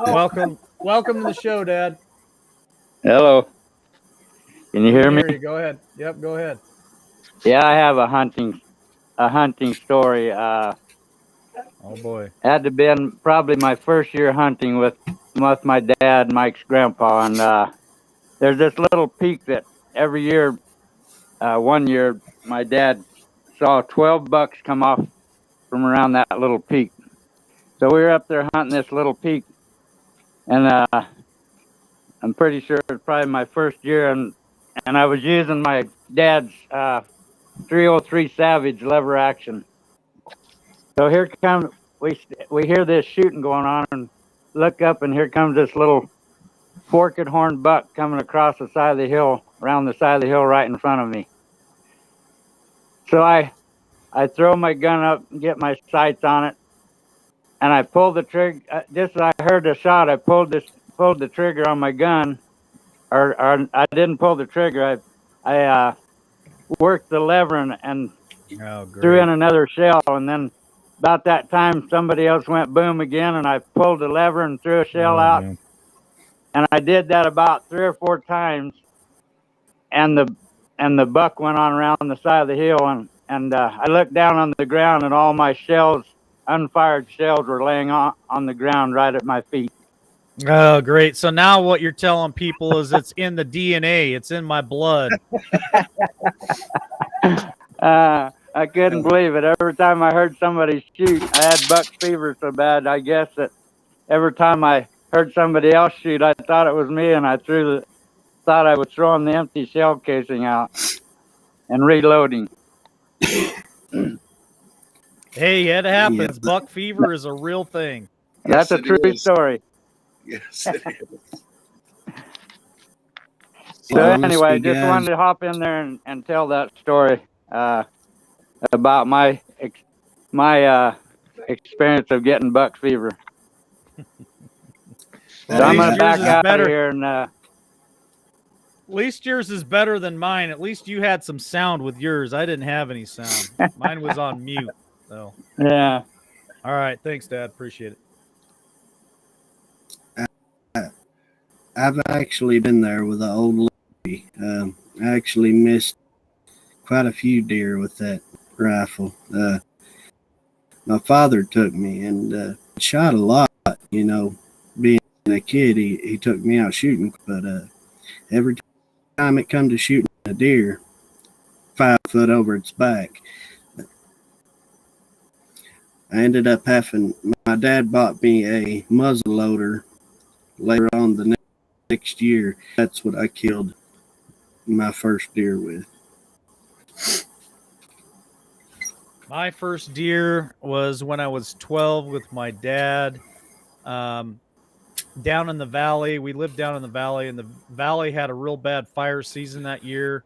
Welcome to the show, Dad. Hello. Can you hear me? Go ahead. Yep, go ahead. Yeah, I have a hunting story. Oh boy. Had to been probably my first year hunting with my dad, Mike's grandpa, and there's this little peak that every year, one year my dad saw 12 bucks come off from around that little peak. So we were up there hunting this little peak, and I'm pretty sure it's probably my first year, and I was using my dad's 303 Savage lever action. So here comes, we hear this shooting going on, and look up, and here comes this little forked horn buck coming across the side of the hill, around the side of the hill right in front of me. So I throw my gun up and get my sights on it, and I pull the trigger. Just as I heard the shot, I pulled the trigger on my gun, or I didn't pull the trigger. I worked the lever and threw in another shell, and then about that time somebody else went boom again, and I pulled the lever and threw a shell out. And I did that about 3 or 4 times, and and the buck went on around the side of the hill, and I looked down on the ground, and all my shells, unfired shells, were laying on the ground right at my feet. Oh, great. So now what you're telling people is it's in the DNA. It's in my blood. I couldn't believe it. Every time I heard somebody shoot, I had buck fever so bad, I guess, that every time I heard somebody else shoot, I thought it was me, and I thought I was throwing the empty shell casing out and reloading. Hey, it happens. Buck fever is a real thing. That's Yes, a true it is. story. Yes, it is. So Honestly, anyway, just guys, wanted to hop in there and tell that story about my experience of getting buck fever. So Well, I'm at gonna least back yours is out better. of here and At least yours is better than mine. At least you had some sound with yours. I didn't have any sound. Mine was on mute. So, yeah. all right. Thanks, Dad. Appreciate it. I've actually been there with an old lady. I actually missed quite a few deer with that rifle. My father took me and shot a lot. You know, being a kid, he took me out shooting. But every time it come to shooting a deer, 5 foot over its back, I ended up having. My dad bought me a muzzle loader later on the next year. That's what I killed my first deer with. My first deer was when I was 12 with my dad. Down in the valley. We lived down in the valley, and the valley had a real bad fire season that year.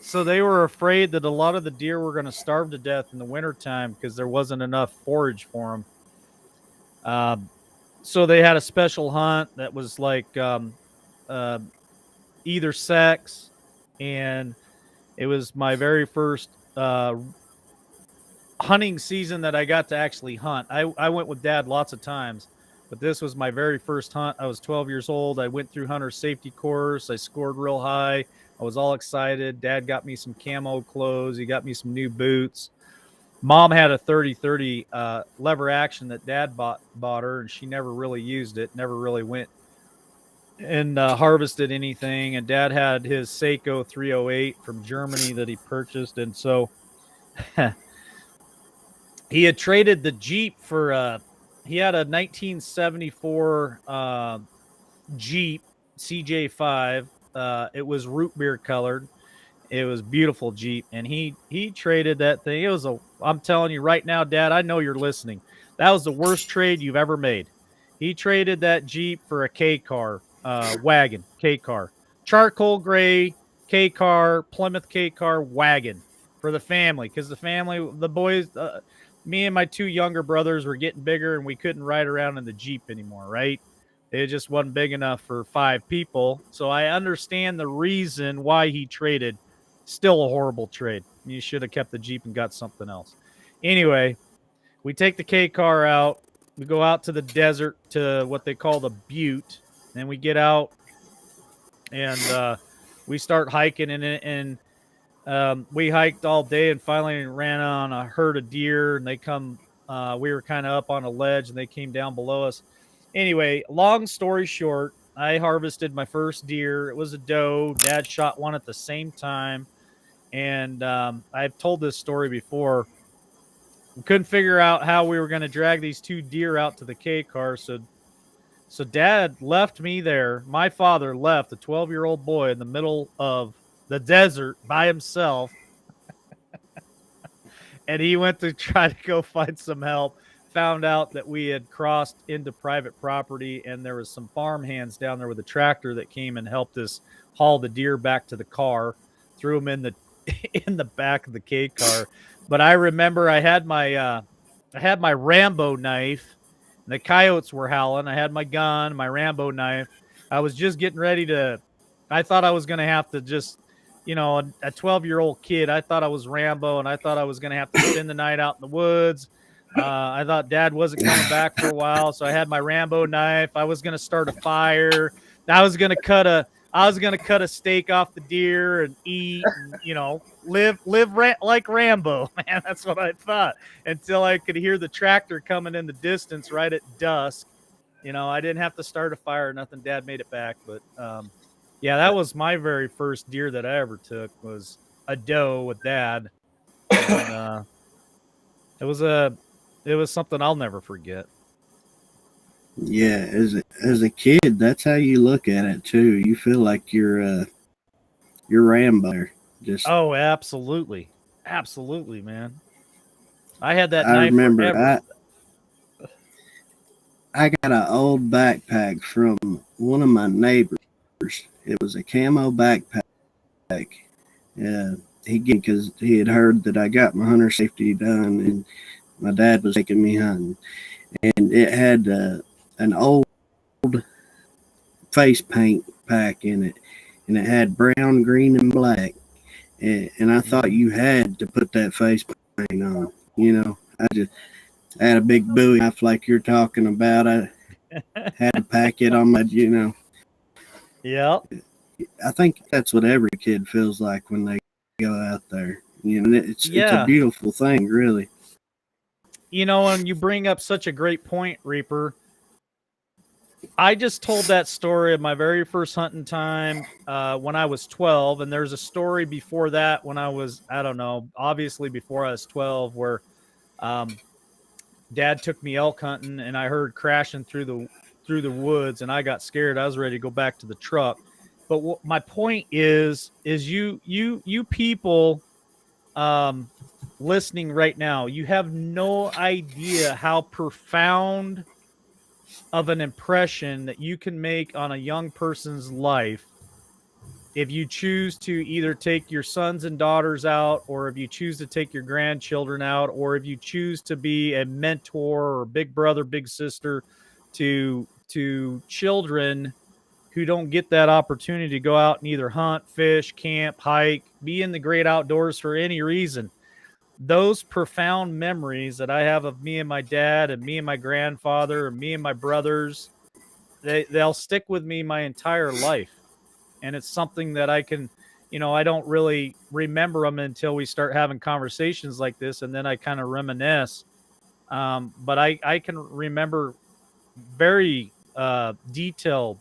So they were afraid that a lot of the deer were going to starve to death in the wintertime because there wasn't enough forage for them. So they had a special hunt that was like either sex, and it was my very first hunting season that I got to actually hunt. I went with Dad lots of times, but this was my very first hunt. I was 12 years old. I went through hunter safety course. I scored real high. I was all excited. Dad got me some camo clothes. He got me some new boots. Mom had a 30-30 lever action that Dad bought her, and she never really used it, never really went and harvested anything. And Dad had his Seiko 308 from Germany that he purchased. And so he had traded the Jeep for he had a 1974 Jeep CJ5. It was root beer colored. It was beautiful Jeep, and he traded that thing. It was I'm telling you right now, Dad, I know you're listening. That was the worst trade you've ever made. He traded that Jeep for a K car wagon, K car, charcoal gray K car, Plymouth K car wagon for the family, because the boys, me and my 2 younger brothers were getting bigger, and we couldn't ride around in the Jeep anymore, right? It just wasn't big enough for 5 people. So I understand the reason why he traded. Still a horrible trade. You should have kept the Jeep and got something else. Anyway, we take the K car out. We go out to the desert to what they call the Butte. Then we get out and we start hiking in it. And we hiked all day and finally ran on a herd of deer. And they come, we were kind of up on a ledge and they came down below us. Anyway, long story short, I harvested my first deer. It was a doe. Dad shot one at the same time. And I've told this story before. We couldn't figure out how we were going to drag these 2 deer out to the K car. So Dad left me there. My father left a 12-year-old boy in the middle of the desert by himself. And he went to try to go find some help. Found out that we had crossed into private property, and there was some farm hands down there with a tractor that came and helped us haul the deer back to the car, threw them in the back of the K car. But I remember I had my Rambo knife, and the coyotes were howling. I had my gun, my Rambo knife. I was just getting ready to, I thought I was going to have to just, a 12-year-old kid. I thought I was Rambo, and I thought I was going to have to spend the night out in the woods. I thought Dad wasn't coming back for a while, so I had my Rambo knife. I was going to start a fire. I was going to cut a I was gonna cut a steak off the deer and eat, and live like Rambo, man. That's what I thought until I could hear the tractor coming in the distance right at dusk. I didn't have to start a fire or nothing. Dad made it back, but yeah, that was my very first deer that I ever took was a doe with Dad, and it was something I'll never forget. Yeah, as a kid, that's how you look at it too. You feel like you're Rambo. Just Oh, absolutely, absolutely, man. I had that I knife remember forever. I got an old backpack from one of my neighbors. It was a camo backpack. He gave because he had heard that I got my hunter safety done, and my dad was taking me hunting, and it had an old face paint pack in it, and it had brown, green, and black. And I thought you had to put that face paint on. I had a big Bowie knife like you're talking about. I had to pack it on my. Yeah. I think that's what every kid feels like when they go out there. It's Yeah. a beautiful thing, really. And you bring up such a great point, Reaper. I just told that story of my very first hunting time when I was 12, and there's a story before that when I was, I don't know, obviously before I was 12, where Dad took me elk hunting, and I heard crashing through the woods, and I got scared. I was ready to go back to the truck. But my point is you people listening right now, you have no idea how profound of an impression that you can make on a young person's life if you choose to either take your sons and daughters out, or if you choose to take your grandchildren out, or if you choose to be a mentor or big brother, big sister to children who don't get that opportunity to go out and either hunt, fish, camp, hike, be in the great outdoors for any reason. Those profound memories that I have of me and my dad and me and my grandfather and me and my brothers, they'll stick with me my entire life. And it's something that I can, I don't really remember them until we start having conversations like this. And then I kind of reminisce. But I can remember very detailed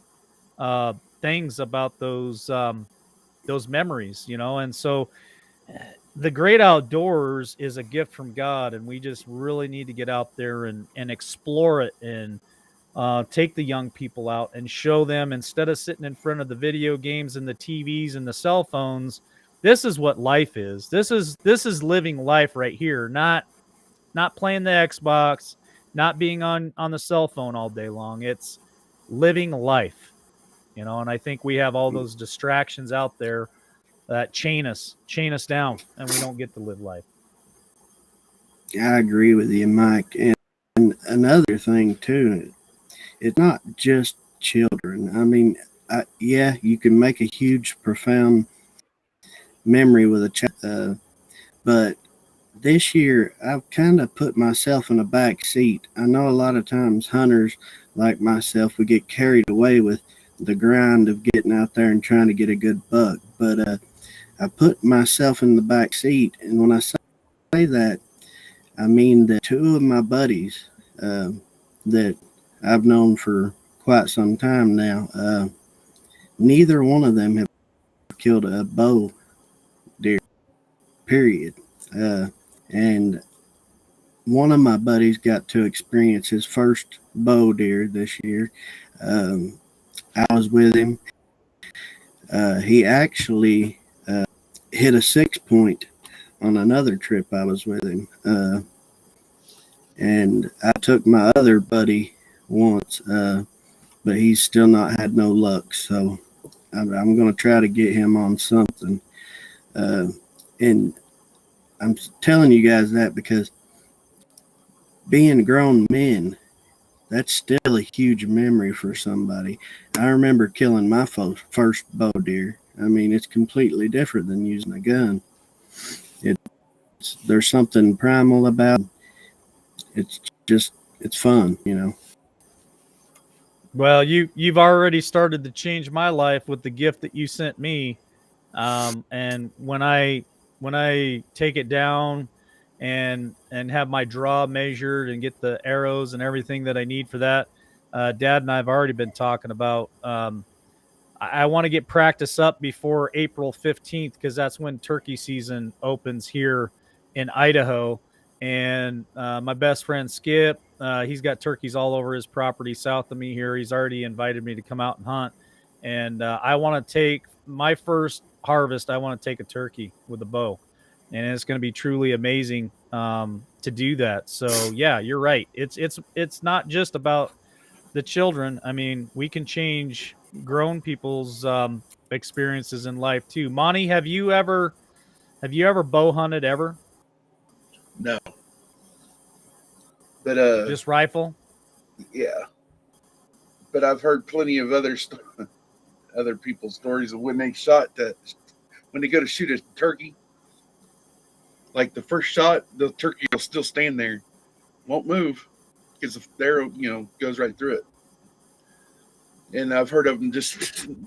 things about those memories, and so the great outdoors is a gift from God, and we just really need to get out there and explore it and take the young people out and show them, instead of sitting in front of the video games and the TVs and the cell phones, this is what life is. This is living life right here, not playing the Xbox, not being on the cell phone all day long. It's living life, and I think we have all those distractions out there that chain us down, and we don't get to live life. I agree with you, Mike. And another thing too, it's not just children. I mean, yeah, you can make a huge, profound memory with a child, but this year I've kind of put myself in a back seat. I know a lot of times hunters like myself, we get carried away with the grind of getting out there and trying to get a good buck, but I put myself in the back seat, and when I say that, I mean that two of my buddies that I've known for quite some time now, neither one of them have killed a bow deer, period. And one of my buddies got to experience his first bow deer this year. I was with him. He actually hit a 6-point on another trip I was with him. And I took my other buddy once, but he's still not had no luck. So I'm going to try to get him on something. And I'm telling you guys that because being grown men, that's still a huge memory for somebody. I remember killing my first bow deer. I mean, it's completely different than using a gun. There's something primal about it. It's fun, Well, you've already started to change my life with the gift that you sent me. And when I take it down and have my draw measured and get the arrows and everything that I need for that, Dad and I have already been talking about. I want to get practice up before April 15th because that's when turkey season opens here in Idaho. And my best friend Skip, he's got turkeys all over his property south of me here. He's already invited me to come out and hunt. And I want to take my first harvest. I want to take a turkey with a bow, and it's going to be truly amazing to do that. So yeah, you're right. It's not just about the children. I mean, we can change grown people's experiences in life too. Monty, have you ever bow hunted ever? No, but Just rifle? yeah. But I've heard plenty of other people's stories of when they when they go to shoot a turkey. Like the first shot, the turkey will still stand there, won't move, because the arrow, goes right through it. And I've heard of them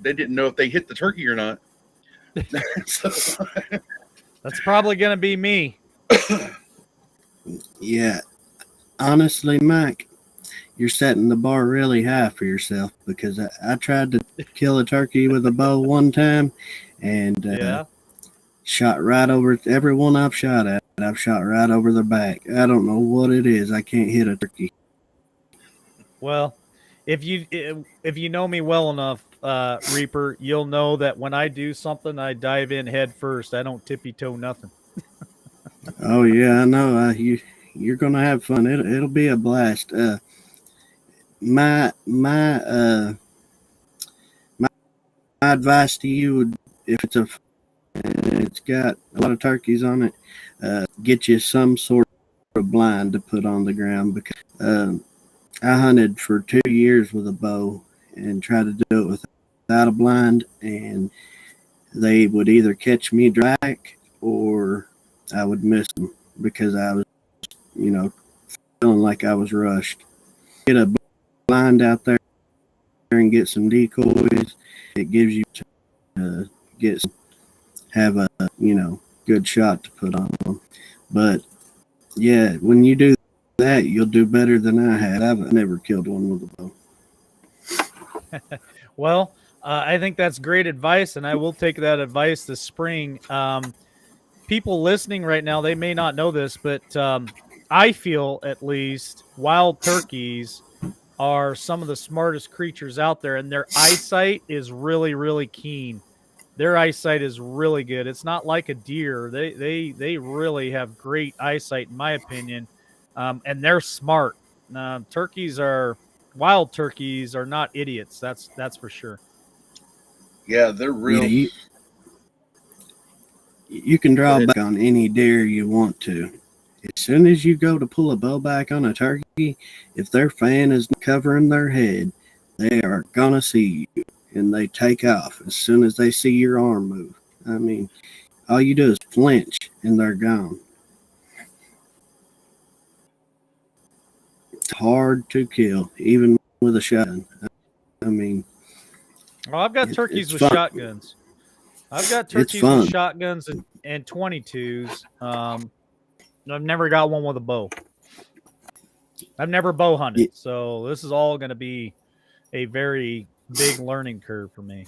they didn't know if they hit the turkey or not. So, That's probably going to be me. Yeah, honestly, Mike, you're setting the bar really high for yourself because I tried to kill a turkey with a bow one time and Yeah. shot right over every one I've shot at. I've shot right over the back. I don't know what it is. I can't hit a turkey. Well, if you know me well enough, Reaper, you'll know that when I do something, I dive in head first. I don't tippy toe nothing. Oh yeah, I know. You're gonna have fun. It'll be a blast. My advice to you would, if it's got a lot of turkeys on it, get you some sort of blind to put on the ground because I hunted for 2 years with a bow and tried to do it without a blind, and they would either catch me dry or I would miss them because I was, feeling like I was rushed. Get a blind out there and get some decoys. It gives you to have a good shot to put on them. But yeah, when you do that, you'll do better than I had. I've never killed one with a bow. Well, I think that's great advice, and I will take that advice this spring. People listening right now, they may not know this, but I feel at least wild turkeys are some of the smartest creatures out there, and their eyesight is really, really keen. Their eyesight is really good. It's not like a deer. They really have great eyesight, in my opinion, and they're smart. Wild turkeys are not idiots. That's for sure. yeah, they're real. Yeah, you can draw back on any deer you want to. As soon as you go to pull a bow back on a turkey, if their fan is covering their head, they are gonna see you, and they take off as soon as they see your arm move. I mean, all you do is flinch, and they're gone. It's hard to kill, even with a shotgun. I mean, Well, I've got turkeys it's with fun. shotguns. I've got It's turkeys fun. with shotguns and 22s. I've never got one with a bow. I've never bow hunted, so this is all going to be a very big learning curve for me.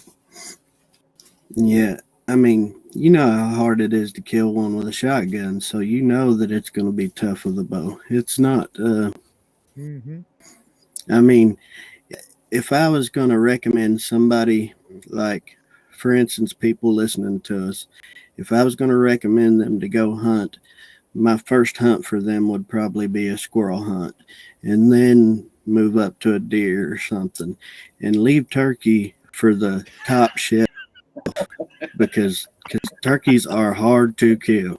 Yeah, I mean, you know how hard it is to kill one with a shotgun, so you know that it's going to be tough with a bow. It's not. Mm-hmm. I mean, if I was going to recommend somebody, like, for instance, people listening to us, if I was going to recommend them to go hunt, my first hunt for them would probably be a squirrel hunt, and then move up to a deer or something, and leave turkey for the top shelf because turkeys are hard to kill.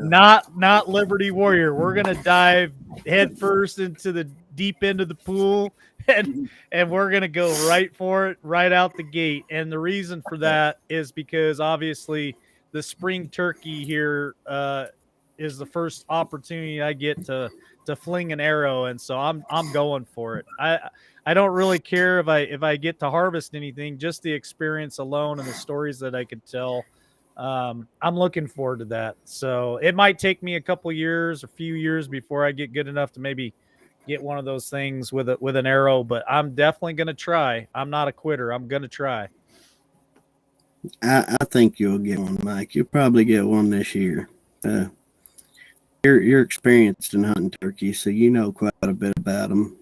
Not Liberty Warrior. We're gonna dive head first into the deep end of the pool, and we're gonna go right for it right out the gate. And the reason for that is because obviously the spring turkey here is the first opportunity I get to fling an arrow, and so I'm going for it. I don't really care if I get to harvest anything, just the experience alone and the stories that I could tell. I'm looking forward to that. So it might take me a couple years, a few years before I get good enough to maybe get one of those things with an arrow, but I'm definitely going to try. I'm not a quitter. I'm going to try. I think you'll get one, Mike. You'll probably get one this year. You're experienced in hunting turkeys, so you know quite a bit about them.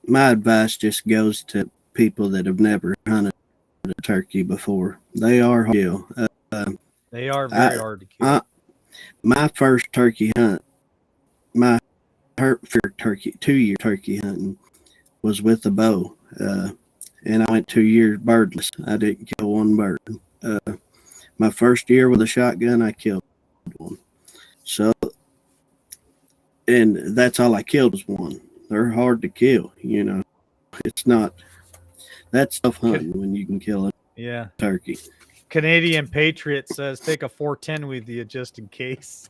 My advice just goes to people that have never hunted a turkey before. They are hard to kill. They are very hard to kill. My first turkey hunt, my first turkey 2-year turkey hunting was with a bow, and I went 2 years birdless. I didn't kill one bird. My first year with a shotgun, I killed one. So, and that's all I killed was one. They're hard to kill, you know. It's not, that's tough hunting when you can kill a turkey. Canadian Patriot says take a 410 with you just in case.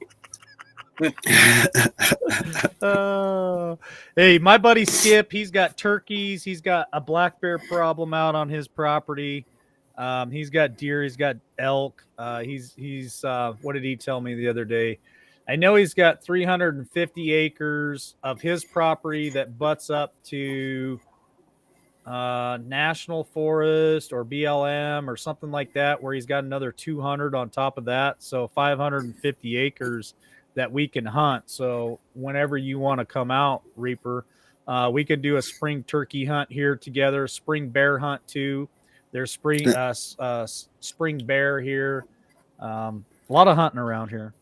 Hey, my buddy Skip, he's got turkeys. He's got a black bear problem out on his property. He's got deer. He's got elk. He's what did he tell me the other day? I know he's got 350 acres of his property that butts up to National Forest or BLM or something like that, where he's got another 200 on top of that. So 550 acres that we can hunt. So whenever you want to come out, Reaper, we can do a spring turkey hunt here together, spring bear hunt too. There's spring bear here. A lot of hunting around here.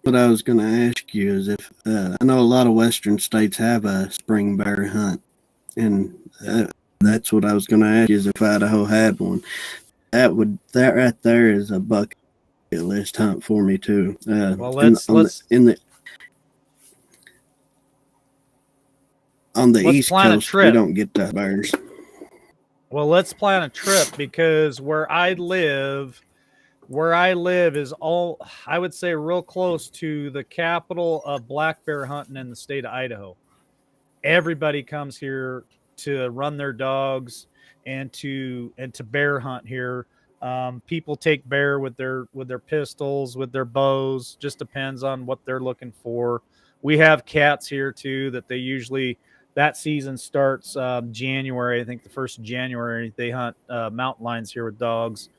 What I was going to ask you is if I know a lot of Western states have a spring bear hunt, and that's what I was going to ask you is if Idaho had one. That right there is a bucket list hunt for me too. Well, on the East Coast, we don't get that bears. Well, let's plan a trip, because where I live is all, I would say, real close to the capital of black bear hunting in the state of Idaho. Everybody comes here to run their dogs and to bear hunt here. People take bear with their pistols, with their bows. Just depends on what they're looking for. We have cats here too that they usually, that season starts January. I think the 1st of January they hunt mountain lions here with dogs.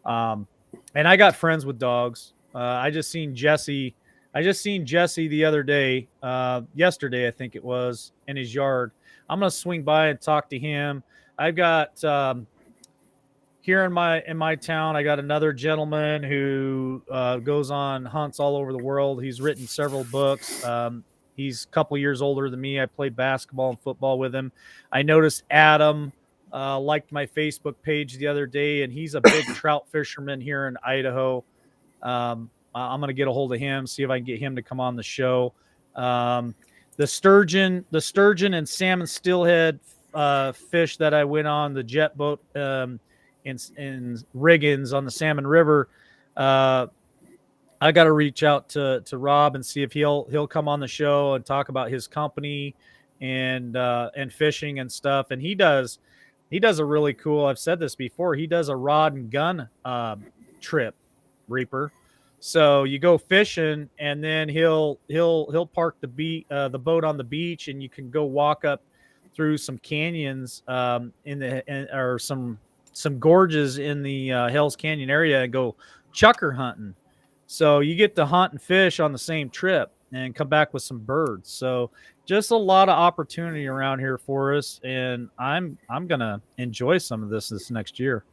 And I got friends with dogs. I just seen Jesse the other day, yesterday I think it was, in his yard. I'm gonna swing by and talk to him. I've got here in my town, I got another gentleman who goes on hunts all over the world. He's written several books. He's a couple years older than me. I played basketball and football with him. I noticed Adam liked my Facebook page the other day, and he's a big trout fisherman here in Idaho. I'm going to get a hold of him, see if I can get him to come on the show. The sturgeon and salmon steelhead fish that I went on the jet boat in Riggins on the Salmon River. I got to reach out to Rob and see if he'll come on the show and talk about his company and fishing and stuff. And he does a really cool, I've said this before, he does a rod and gun trip, Reaper. So you go fishing, and then he'll park the boat on the beach, and you can go walk up through some canyons or some gorges in the Hells Canyon area and go chucker hunting. So you get to hunt and fish on the same trip and come back with some birds. So just a lot of opportunity around here for us, and I'm gonna enjoy some of this next year.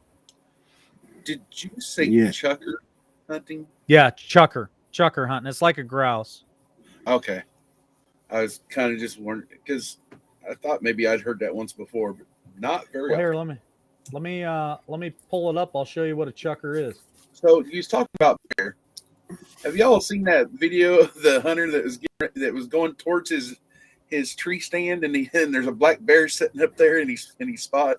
Did you say chucker hunting? Yeah, chucker hunting. It's like a grouse. Okay, I was kind of just wondering because I thought maybe I'd heard that once before, but not very. Well, here, let me pull it up. I'll show you what a chucker is. So you was talking about bear. Have y'all seen that video of the hunter that was going towards his tree stand, and there's a black bear sitting up there in his spot?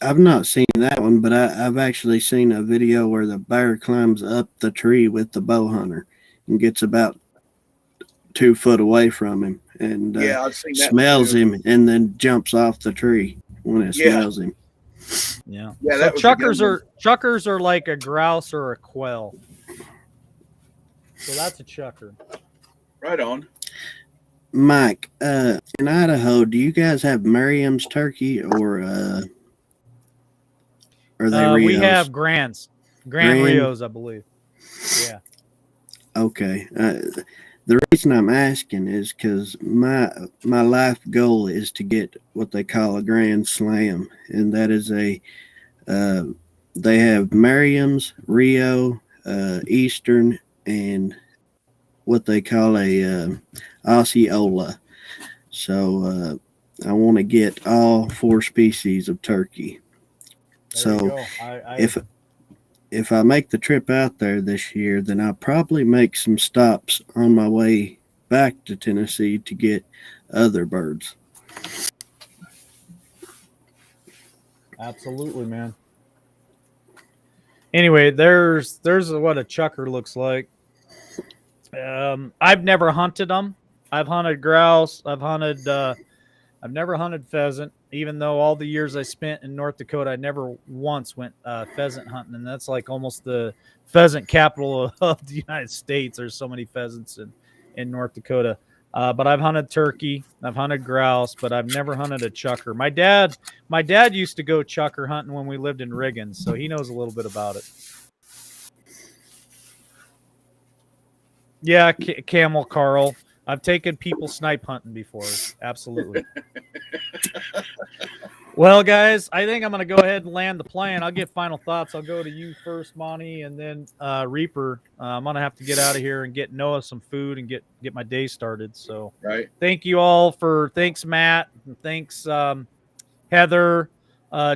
I've not seen that one, but I've actually seen a video where the bear climbs up the tree with the bow hunter and gets about 2 foot away from him and Yeah, I've seen that smells too. him and then jumps off the tree when it Yeah. smells him. Yeah. Yeah, So that was a good one. chuckers are like a grouse or a quail. So that's a chucker. Right on. Mike, in Idaho, do you guys have Merriam's turkey or are they Rios? We have Grand Grand? Rios, I believe. Yeah. Okay. The reason I'm asking is because my life goal is to get what they call a Grand Slam, and that is they have Merriam's, Rio, Eastern, and what they call a Osceola. So I want to get all 4 species of turkey. There you So go. if I make the trip out there this year, then I'll probably make some stops on my way back to Tennessee to get other birds. Absolutely, man. Anyway, there's what a chucker looks like. I've never hunted them. I've hunted grouse. I've never hunted pheasant, even though all the years I spent in North Dakota, I never once went pheasant hunting, and that's like almost the pheasant capital of the United States. There's so many pheasants in North Dakota. But I've hunted turkey, I've hunted grouse, but I've never hunted a chucker. My dad used to go chucker hunting when we lived in Riggins, so he knows a little bit about it. Yeah, Camel Carl. I've taken people snipe hunting before. Absolutely. Well, guys, I think I'm going to go ahead and land the plane. I'll get final thoughts. I'll go to you first, Monty, and then Reaper. I'm going to have to get out of here and get Noah some food and get my day started. So Right. thank you all thanks, Matt. And thanks, Heather,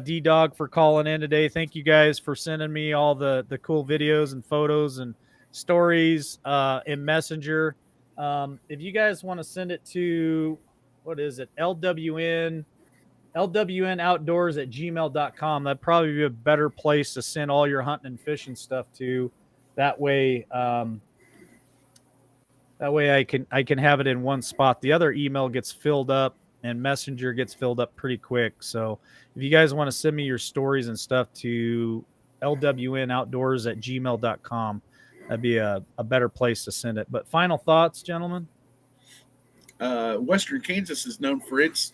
D-Dog for calling in today. Thank you guys for sending me all the cool videos and photos and stories in Messenger. If you guys want to send it to, what is it? LWNoutdoors@gmail.com. That'd probably be a better place to send all your hunting and fishing stuff to. That way I can have it in one spot. The other email gets filled up and Messenger gets filled up pretty quick. So if you guys want to send me your stories and stuff to LWNoutdoors@gmail.com, that'd be a better place to send it. But final thoughts, gentlemen? Western Kansas is known for its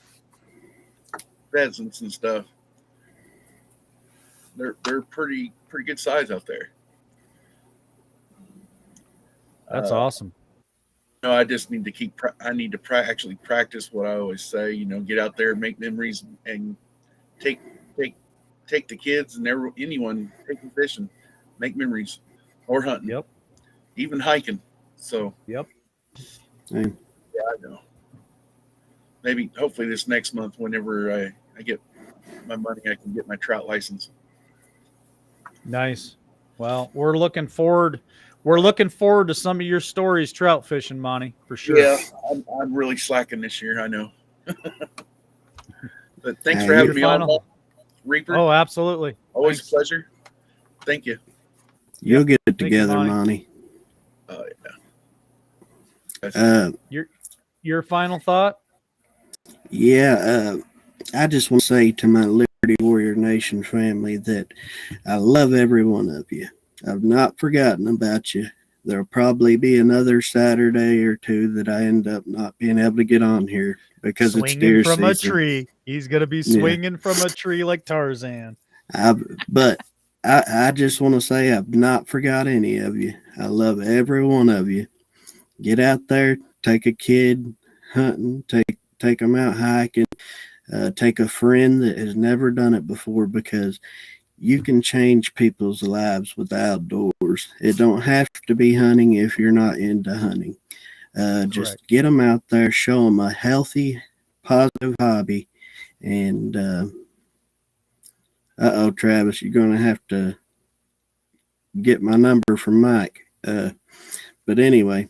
pheasants and stuff. They're pretty good size out there. That's awesome. No, I just need to actually practice what I always say. Get out there, make memories, and take the kids and anyone taking fishing, make memories, or hunting. Yep. Even hiking. So. Yep. Hey. Yeah, I know. Maybe, hopefully, this next month, whenever I get my money, I can get my trout license. Nice. Well, we're looking forward to some of your stories trout fishing, Monty, for sure. Yeah, I'm really slacking this year, I know. But thanks for having me on, Reaper. Oh, absolutely. Always Thanks. a pleasure. Thank you. You'll get it Thank you, together, Monty. Monty. Your final thought? Yeah, I just want to say to my Liberty Warrior Nation family that I love every one of you. I've not forgotten about you. There'll probably be another Saturday or two that I end up not being able to get on here because it's deer from season. a tree. He's gonna be swinging from a tree like Tarzan. But I just want to say I've not forgot any of you. I love every one of you. Get out there, take a kid hunting, take them out hiking, take a friend that has never done it before, because you can change people's lives with the outdoors. It don't have to be hunting if you're not into hunting. Just get them out there, show them a healthy, positive hobby. And Travis, you're going to have to get my number from Mike. But anyway,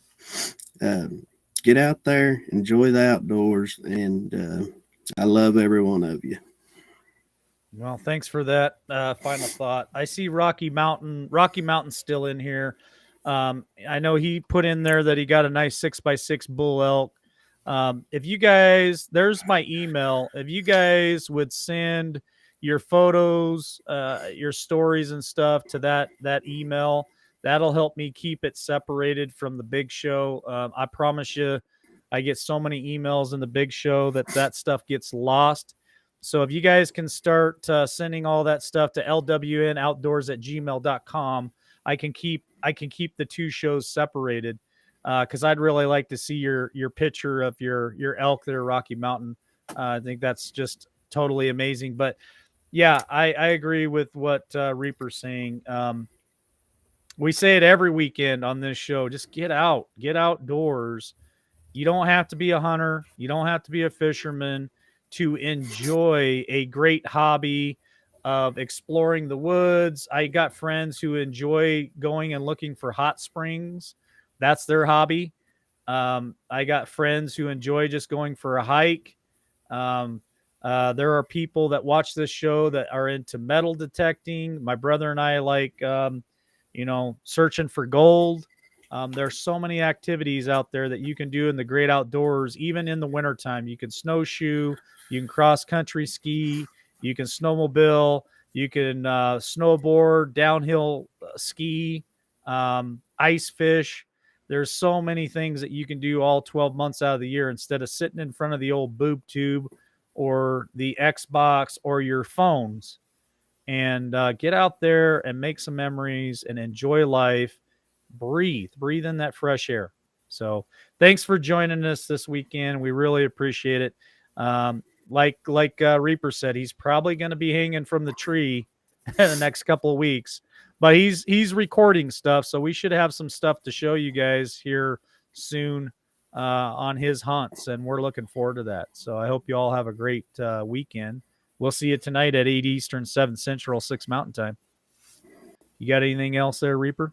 get out there, enjoy the outdoors, and I love every one of you. Well, thanks for that final thought. I see Rocky Mountain. Rocky Mountain's still in here. I know he put in there that he got a nice 6x6 bull elk. If you guys, there's my email. If you guys would send your photos, your stories and stuff to that email, that'll help me keep it separated from the big show. I promise you, I get so many emails in the big show that stuff gets lost. So if you guys can start sending all that stuff to lwnoutdoors@gmail.com, I can keep the two shows separated, because I'd really like to see your picture of your elk there, Rocky Mountain. I think that's just totally amazing. But yeah, I agree with what Reaper's saying. We say it every weekend on this show. Just get out, get outdoors. You don't have to be a hunter. You don't have to be a fisherman to enjoy a great hobby of exploring the woods. I got friends who enjoy going and looking for hot springs. That's their hobby. I got friends who enjoy just going for a hike. There are people that watch this show that are into metal detecting. My brother and I like, searching for gold. There's so many activities out there that you can do in the great outdoors, even in the wintertime. You can snowshoe, you can cross country ski, you can snowmobile, you can snowboard, downhill ski, ice fish. There's so many things that you can do all 12 months out of the year instead of sitting in front of the old boob tube or the Xbox or your phones. And get out there and make some memories and enjoy life. Breathe in that fresh air. So thanks for joining us this weekend. We really appreciate it. Like Reaper said, he's probably going to be hanging from the tree in the next couple of weeks, but he's recording stuff, so we should have some stuff to show you guys here soon on his hunts, and we're looking forward to that. So I hope you all have a great weekend. We'll see you tonight at 8 Eastern, 7 Central, 6 Mountain Time. You got anything else there, Reaper?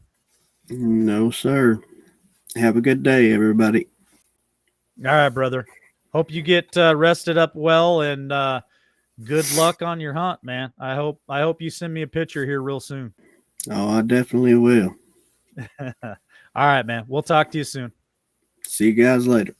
No, sir. Have a good day, everybody. All right, brother. Hope you get rested up well, and good luck on your hunt, man. I hope you send me a picture here real soon. Oh, I definitely will. All right, man. We'll talk to you soon. See you guys later.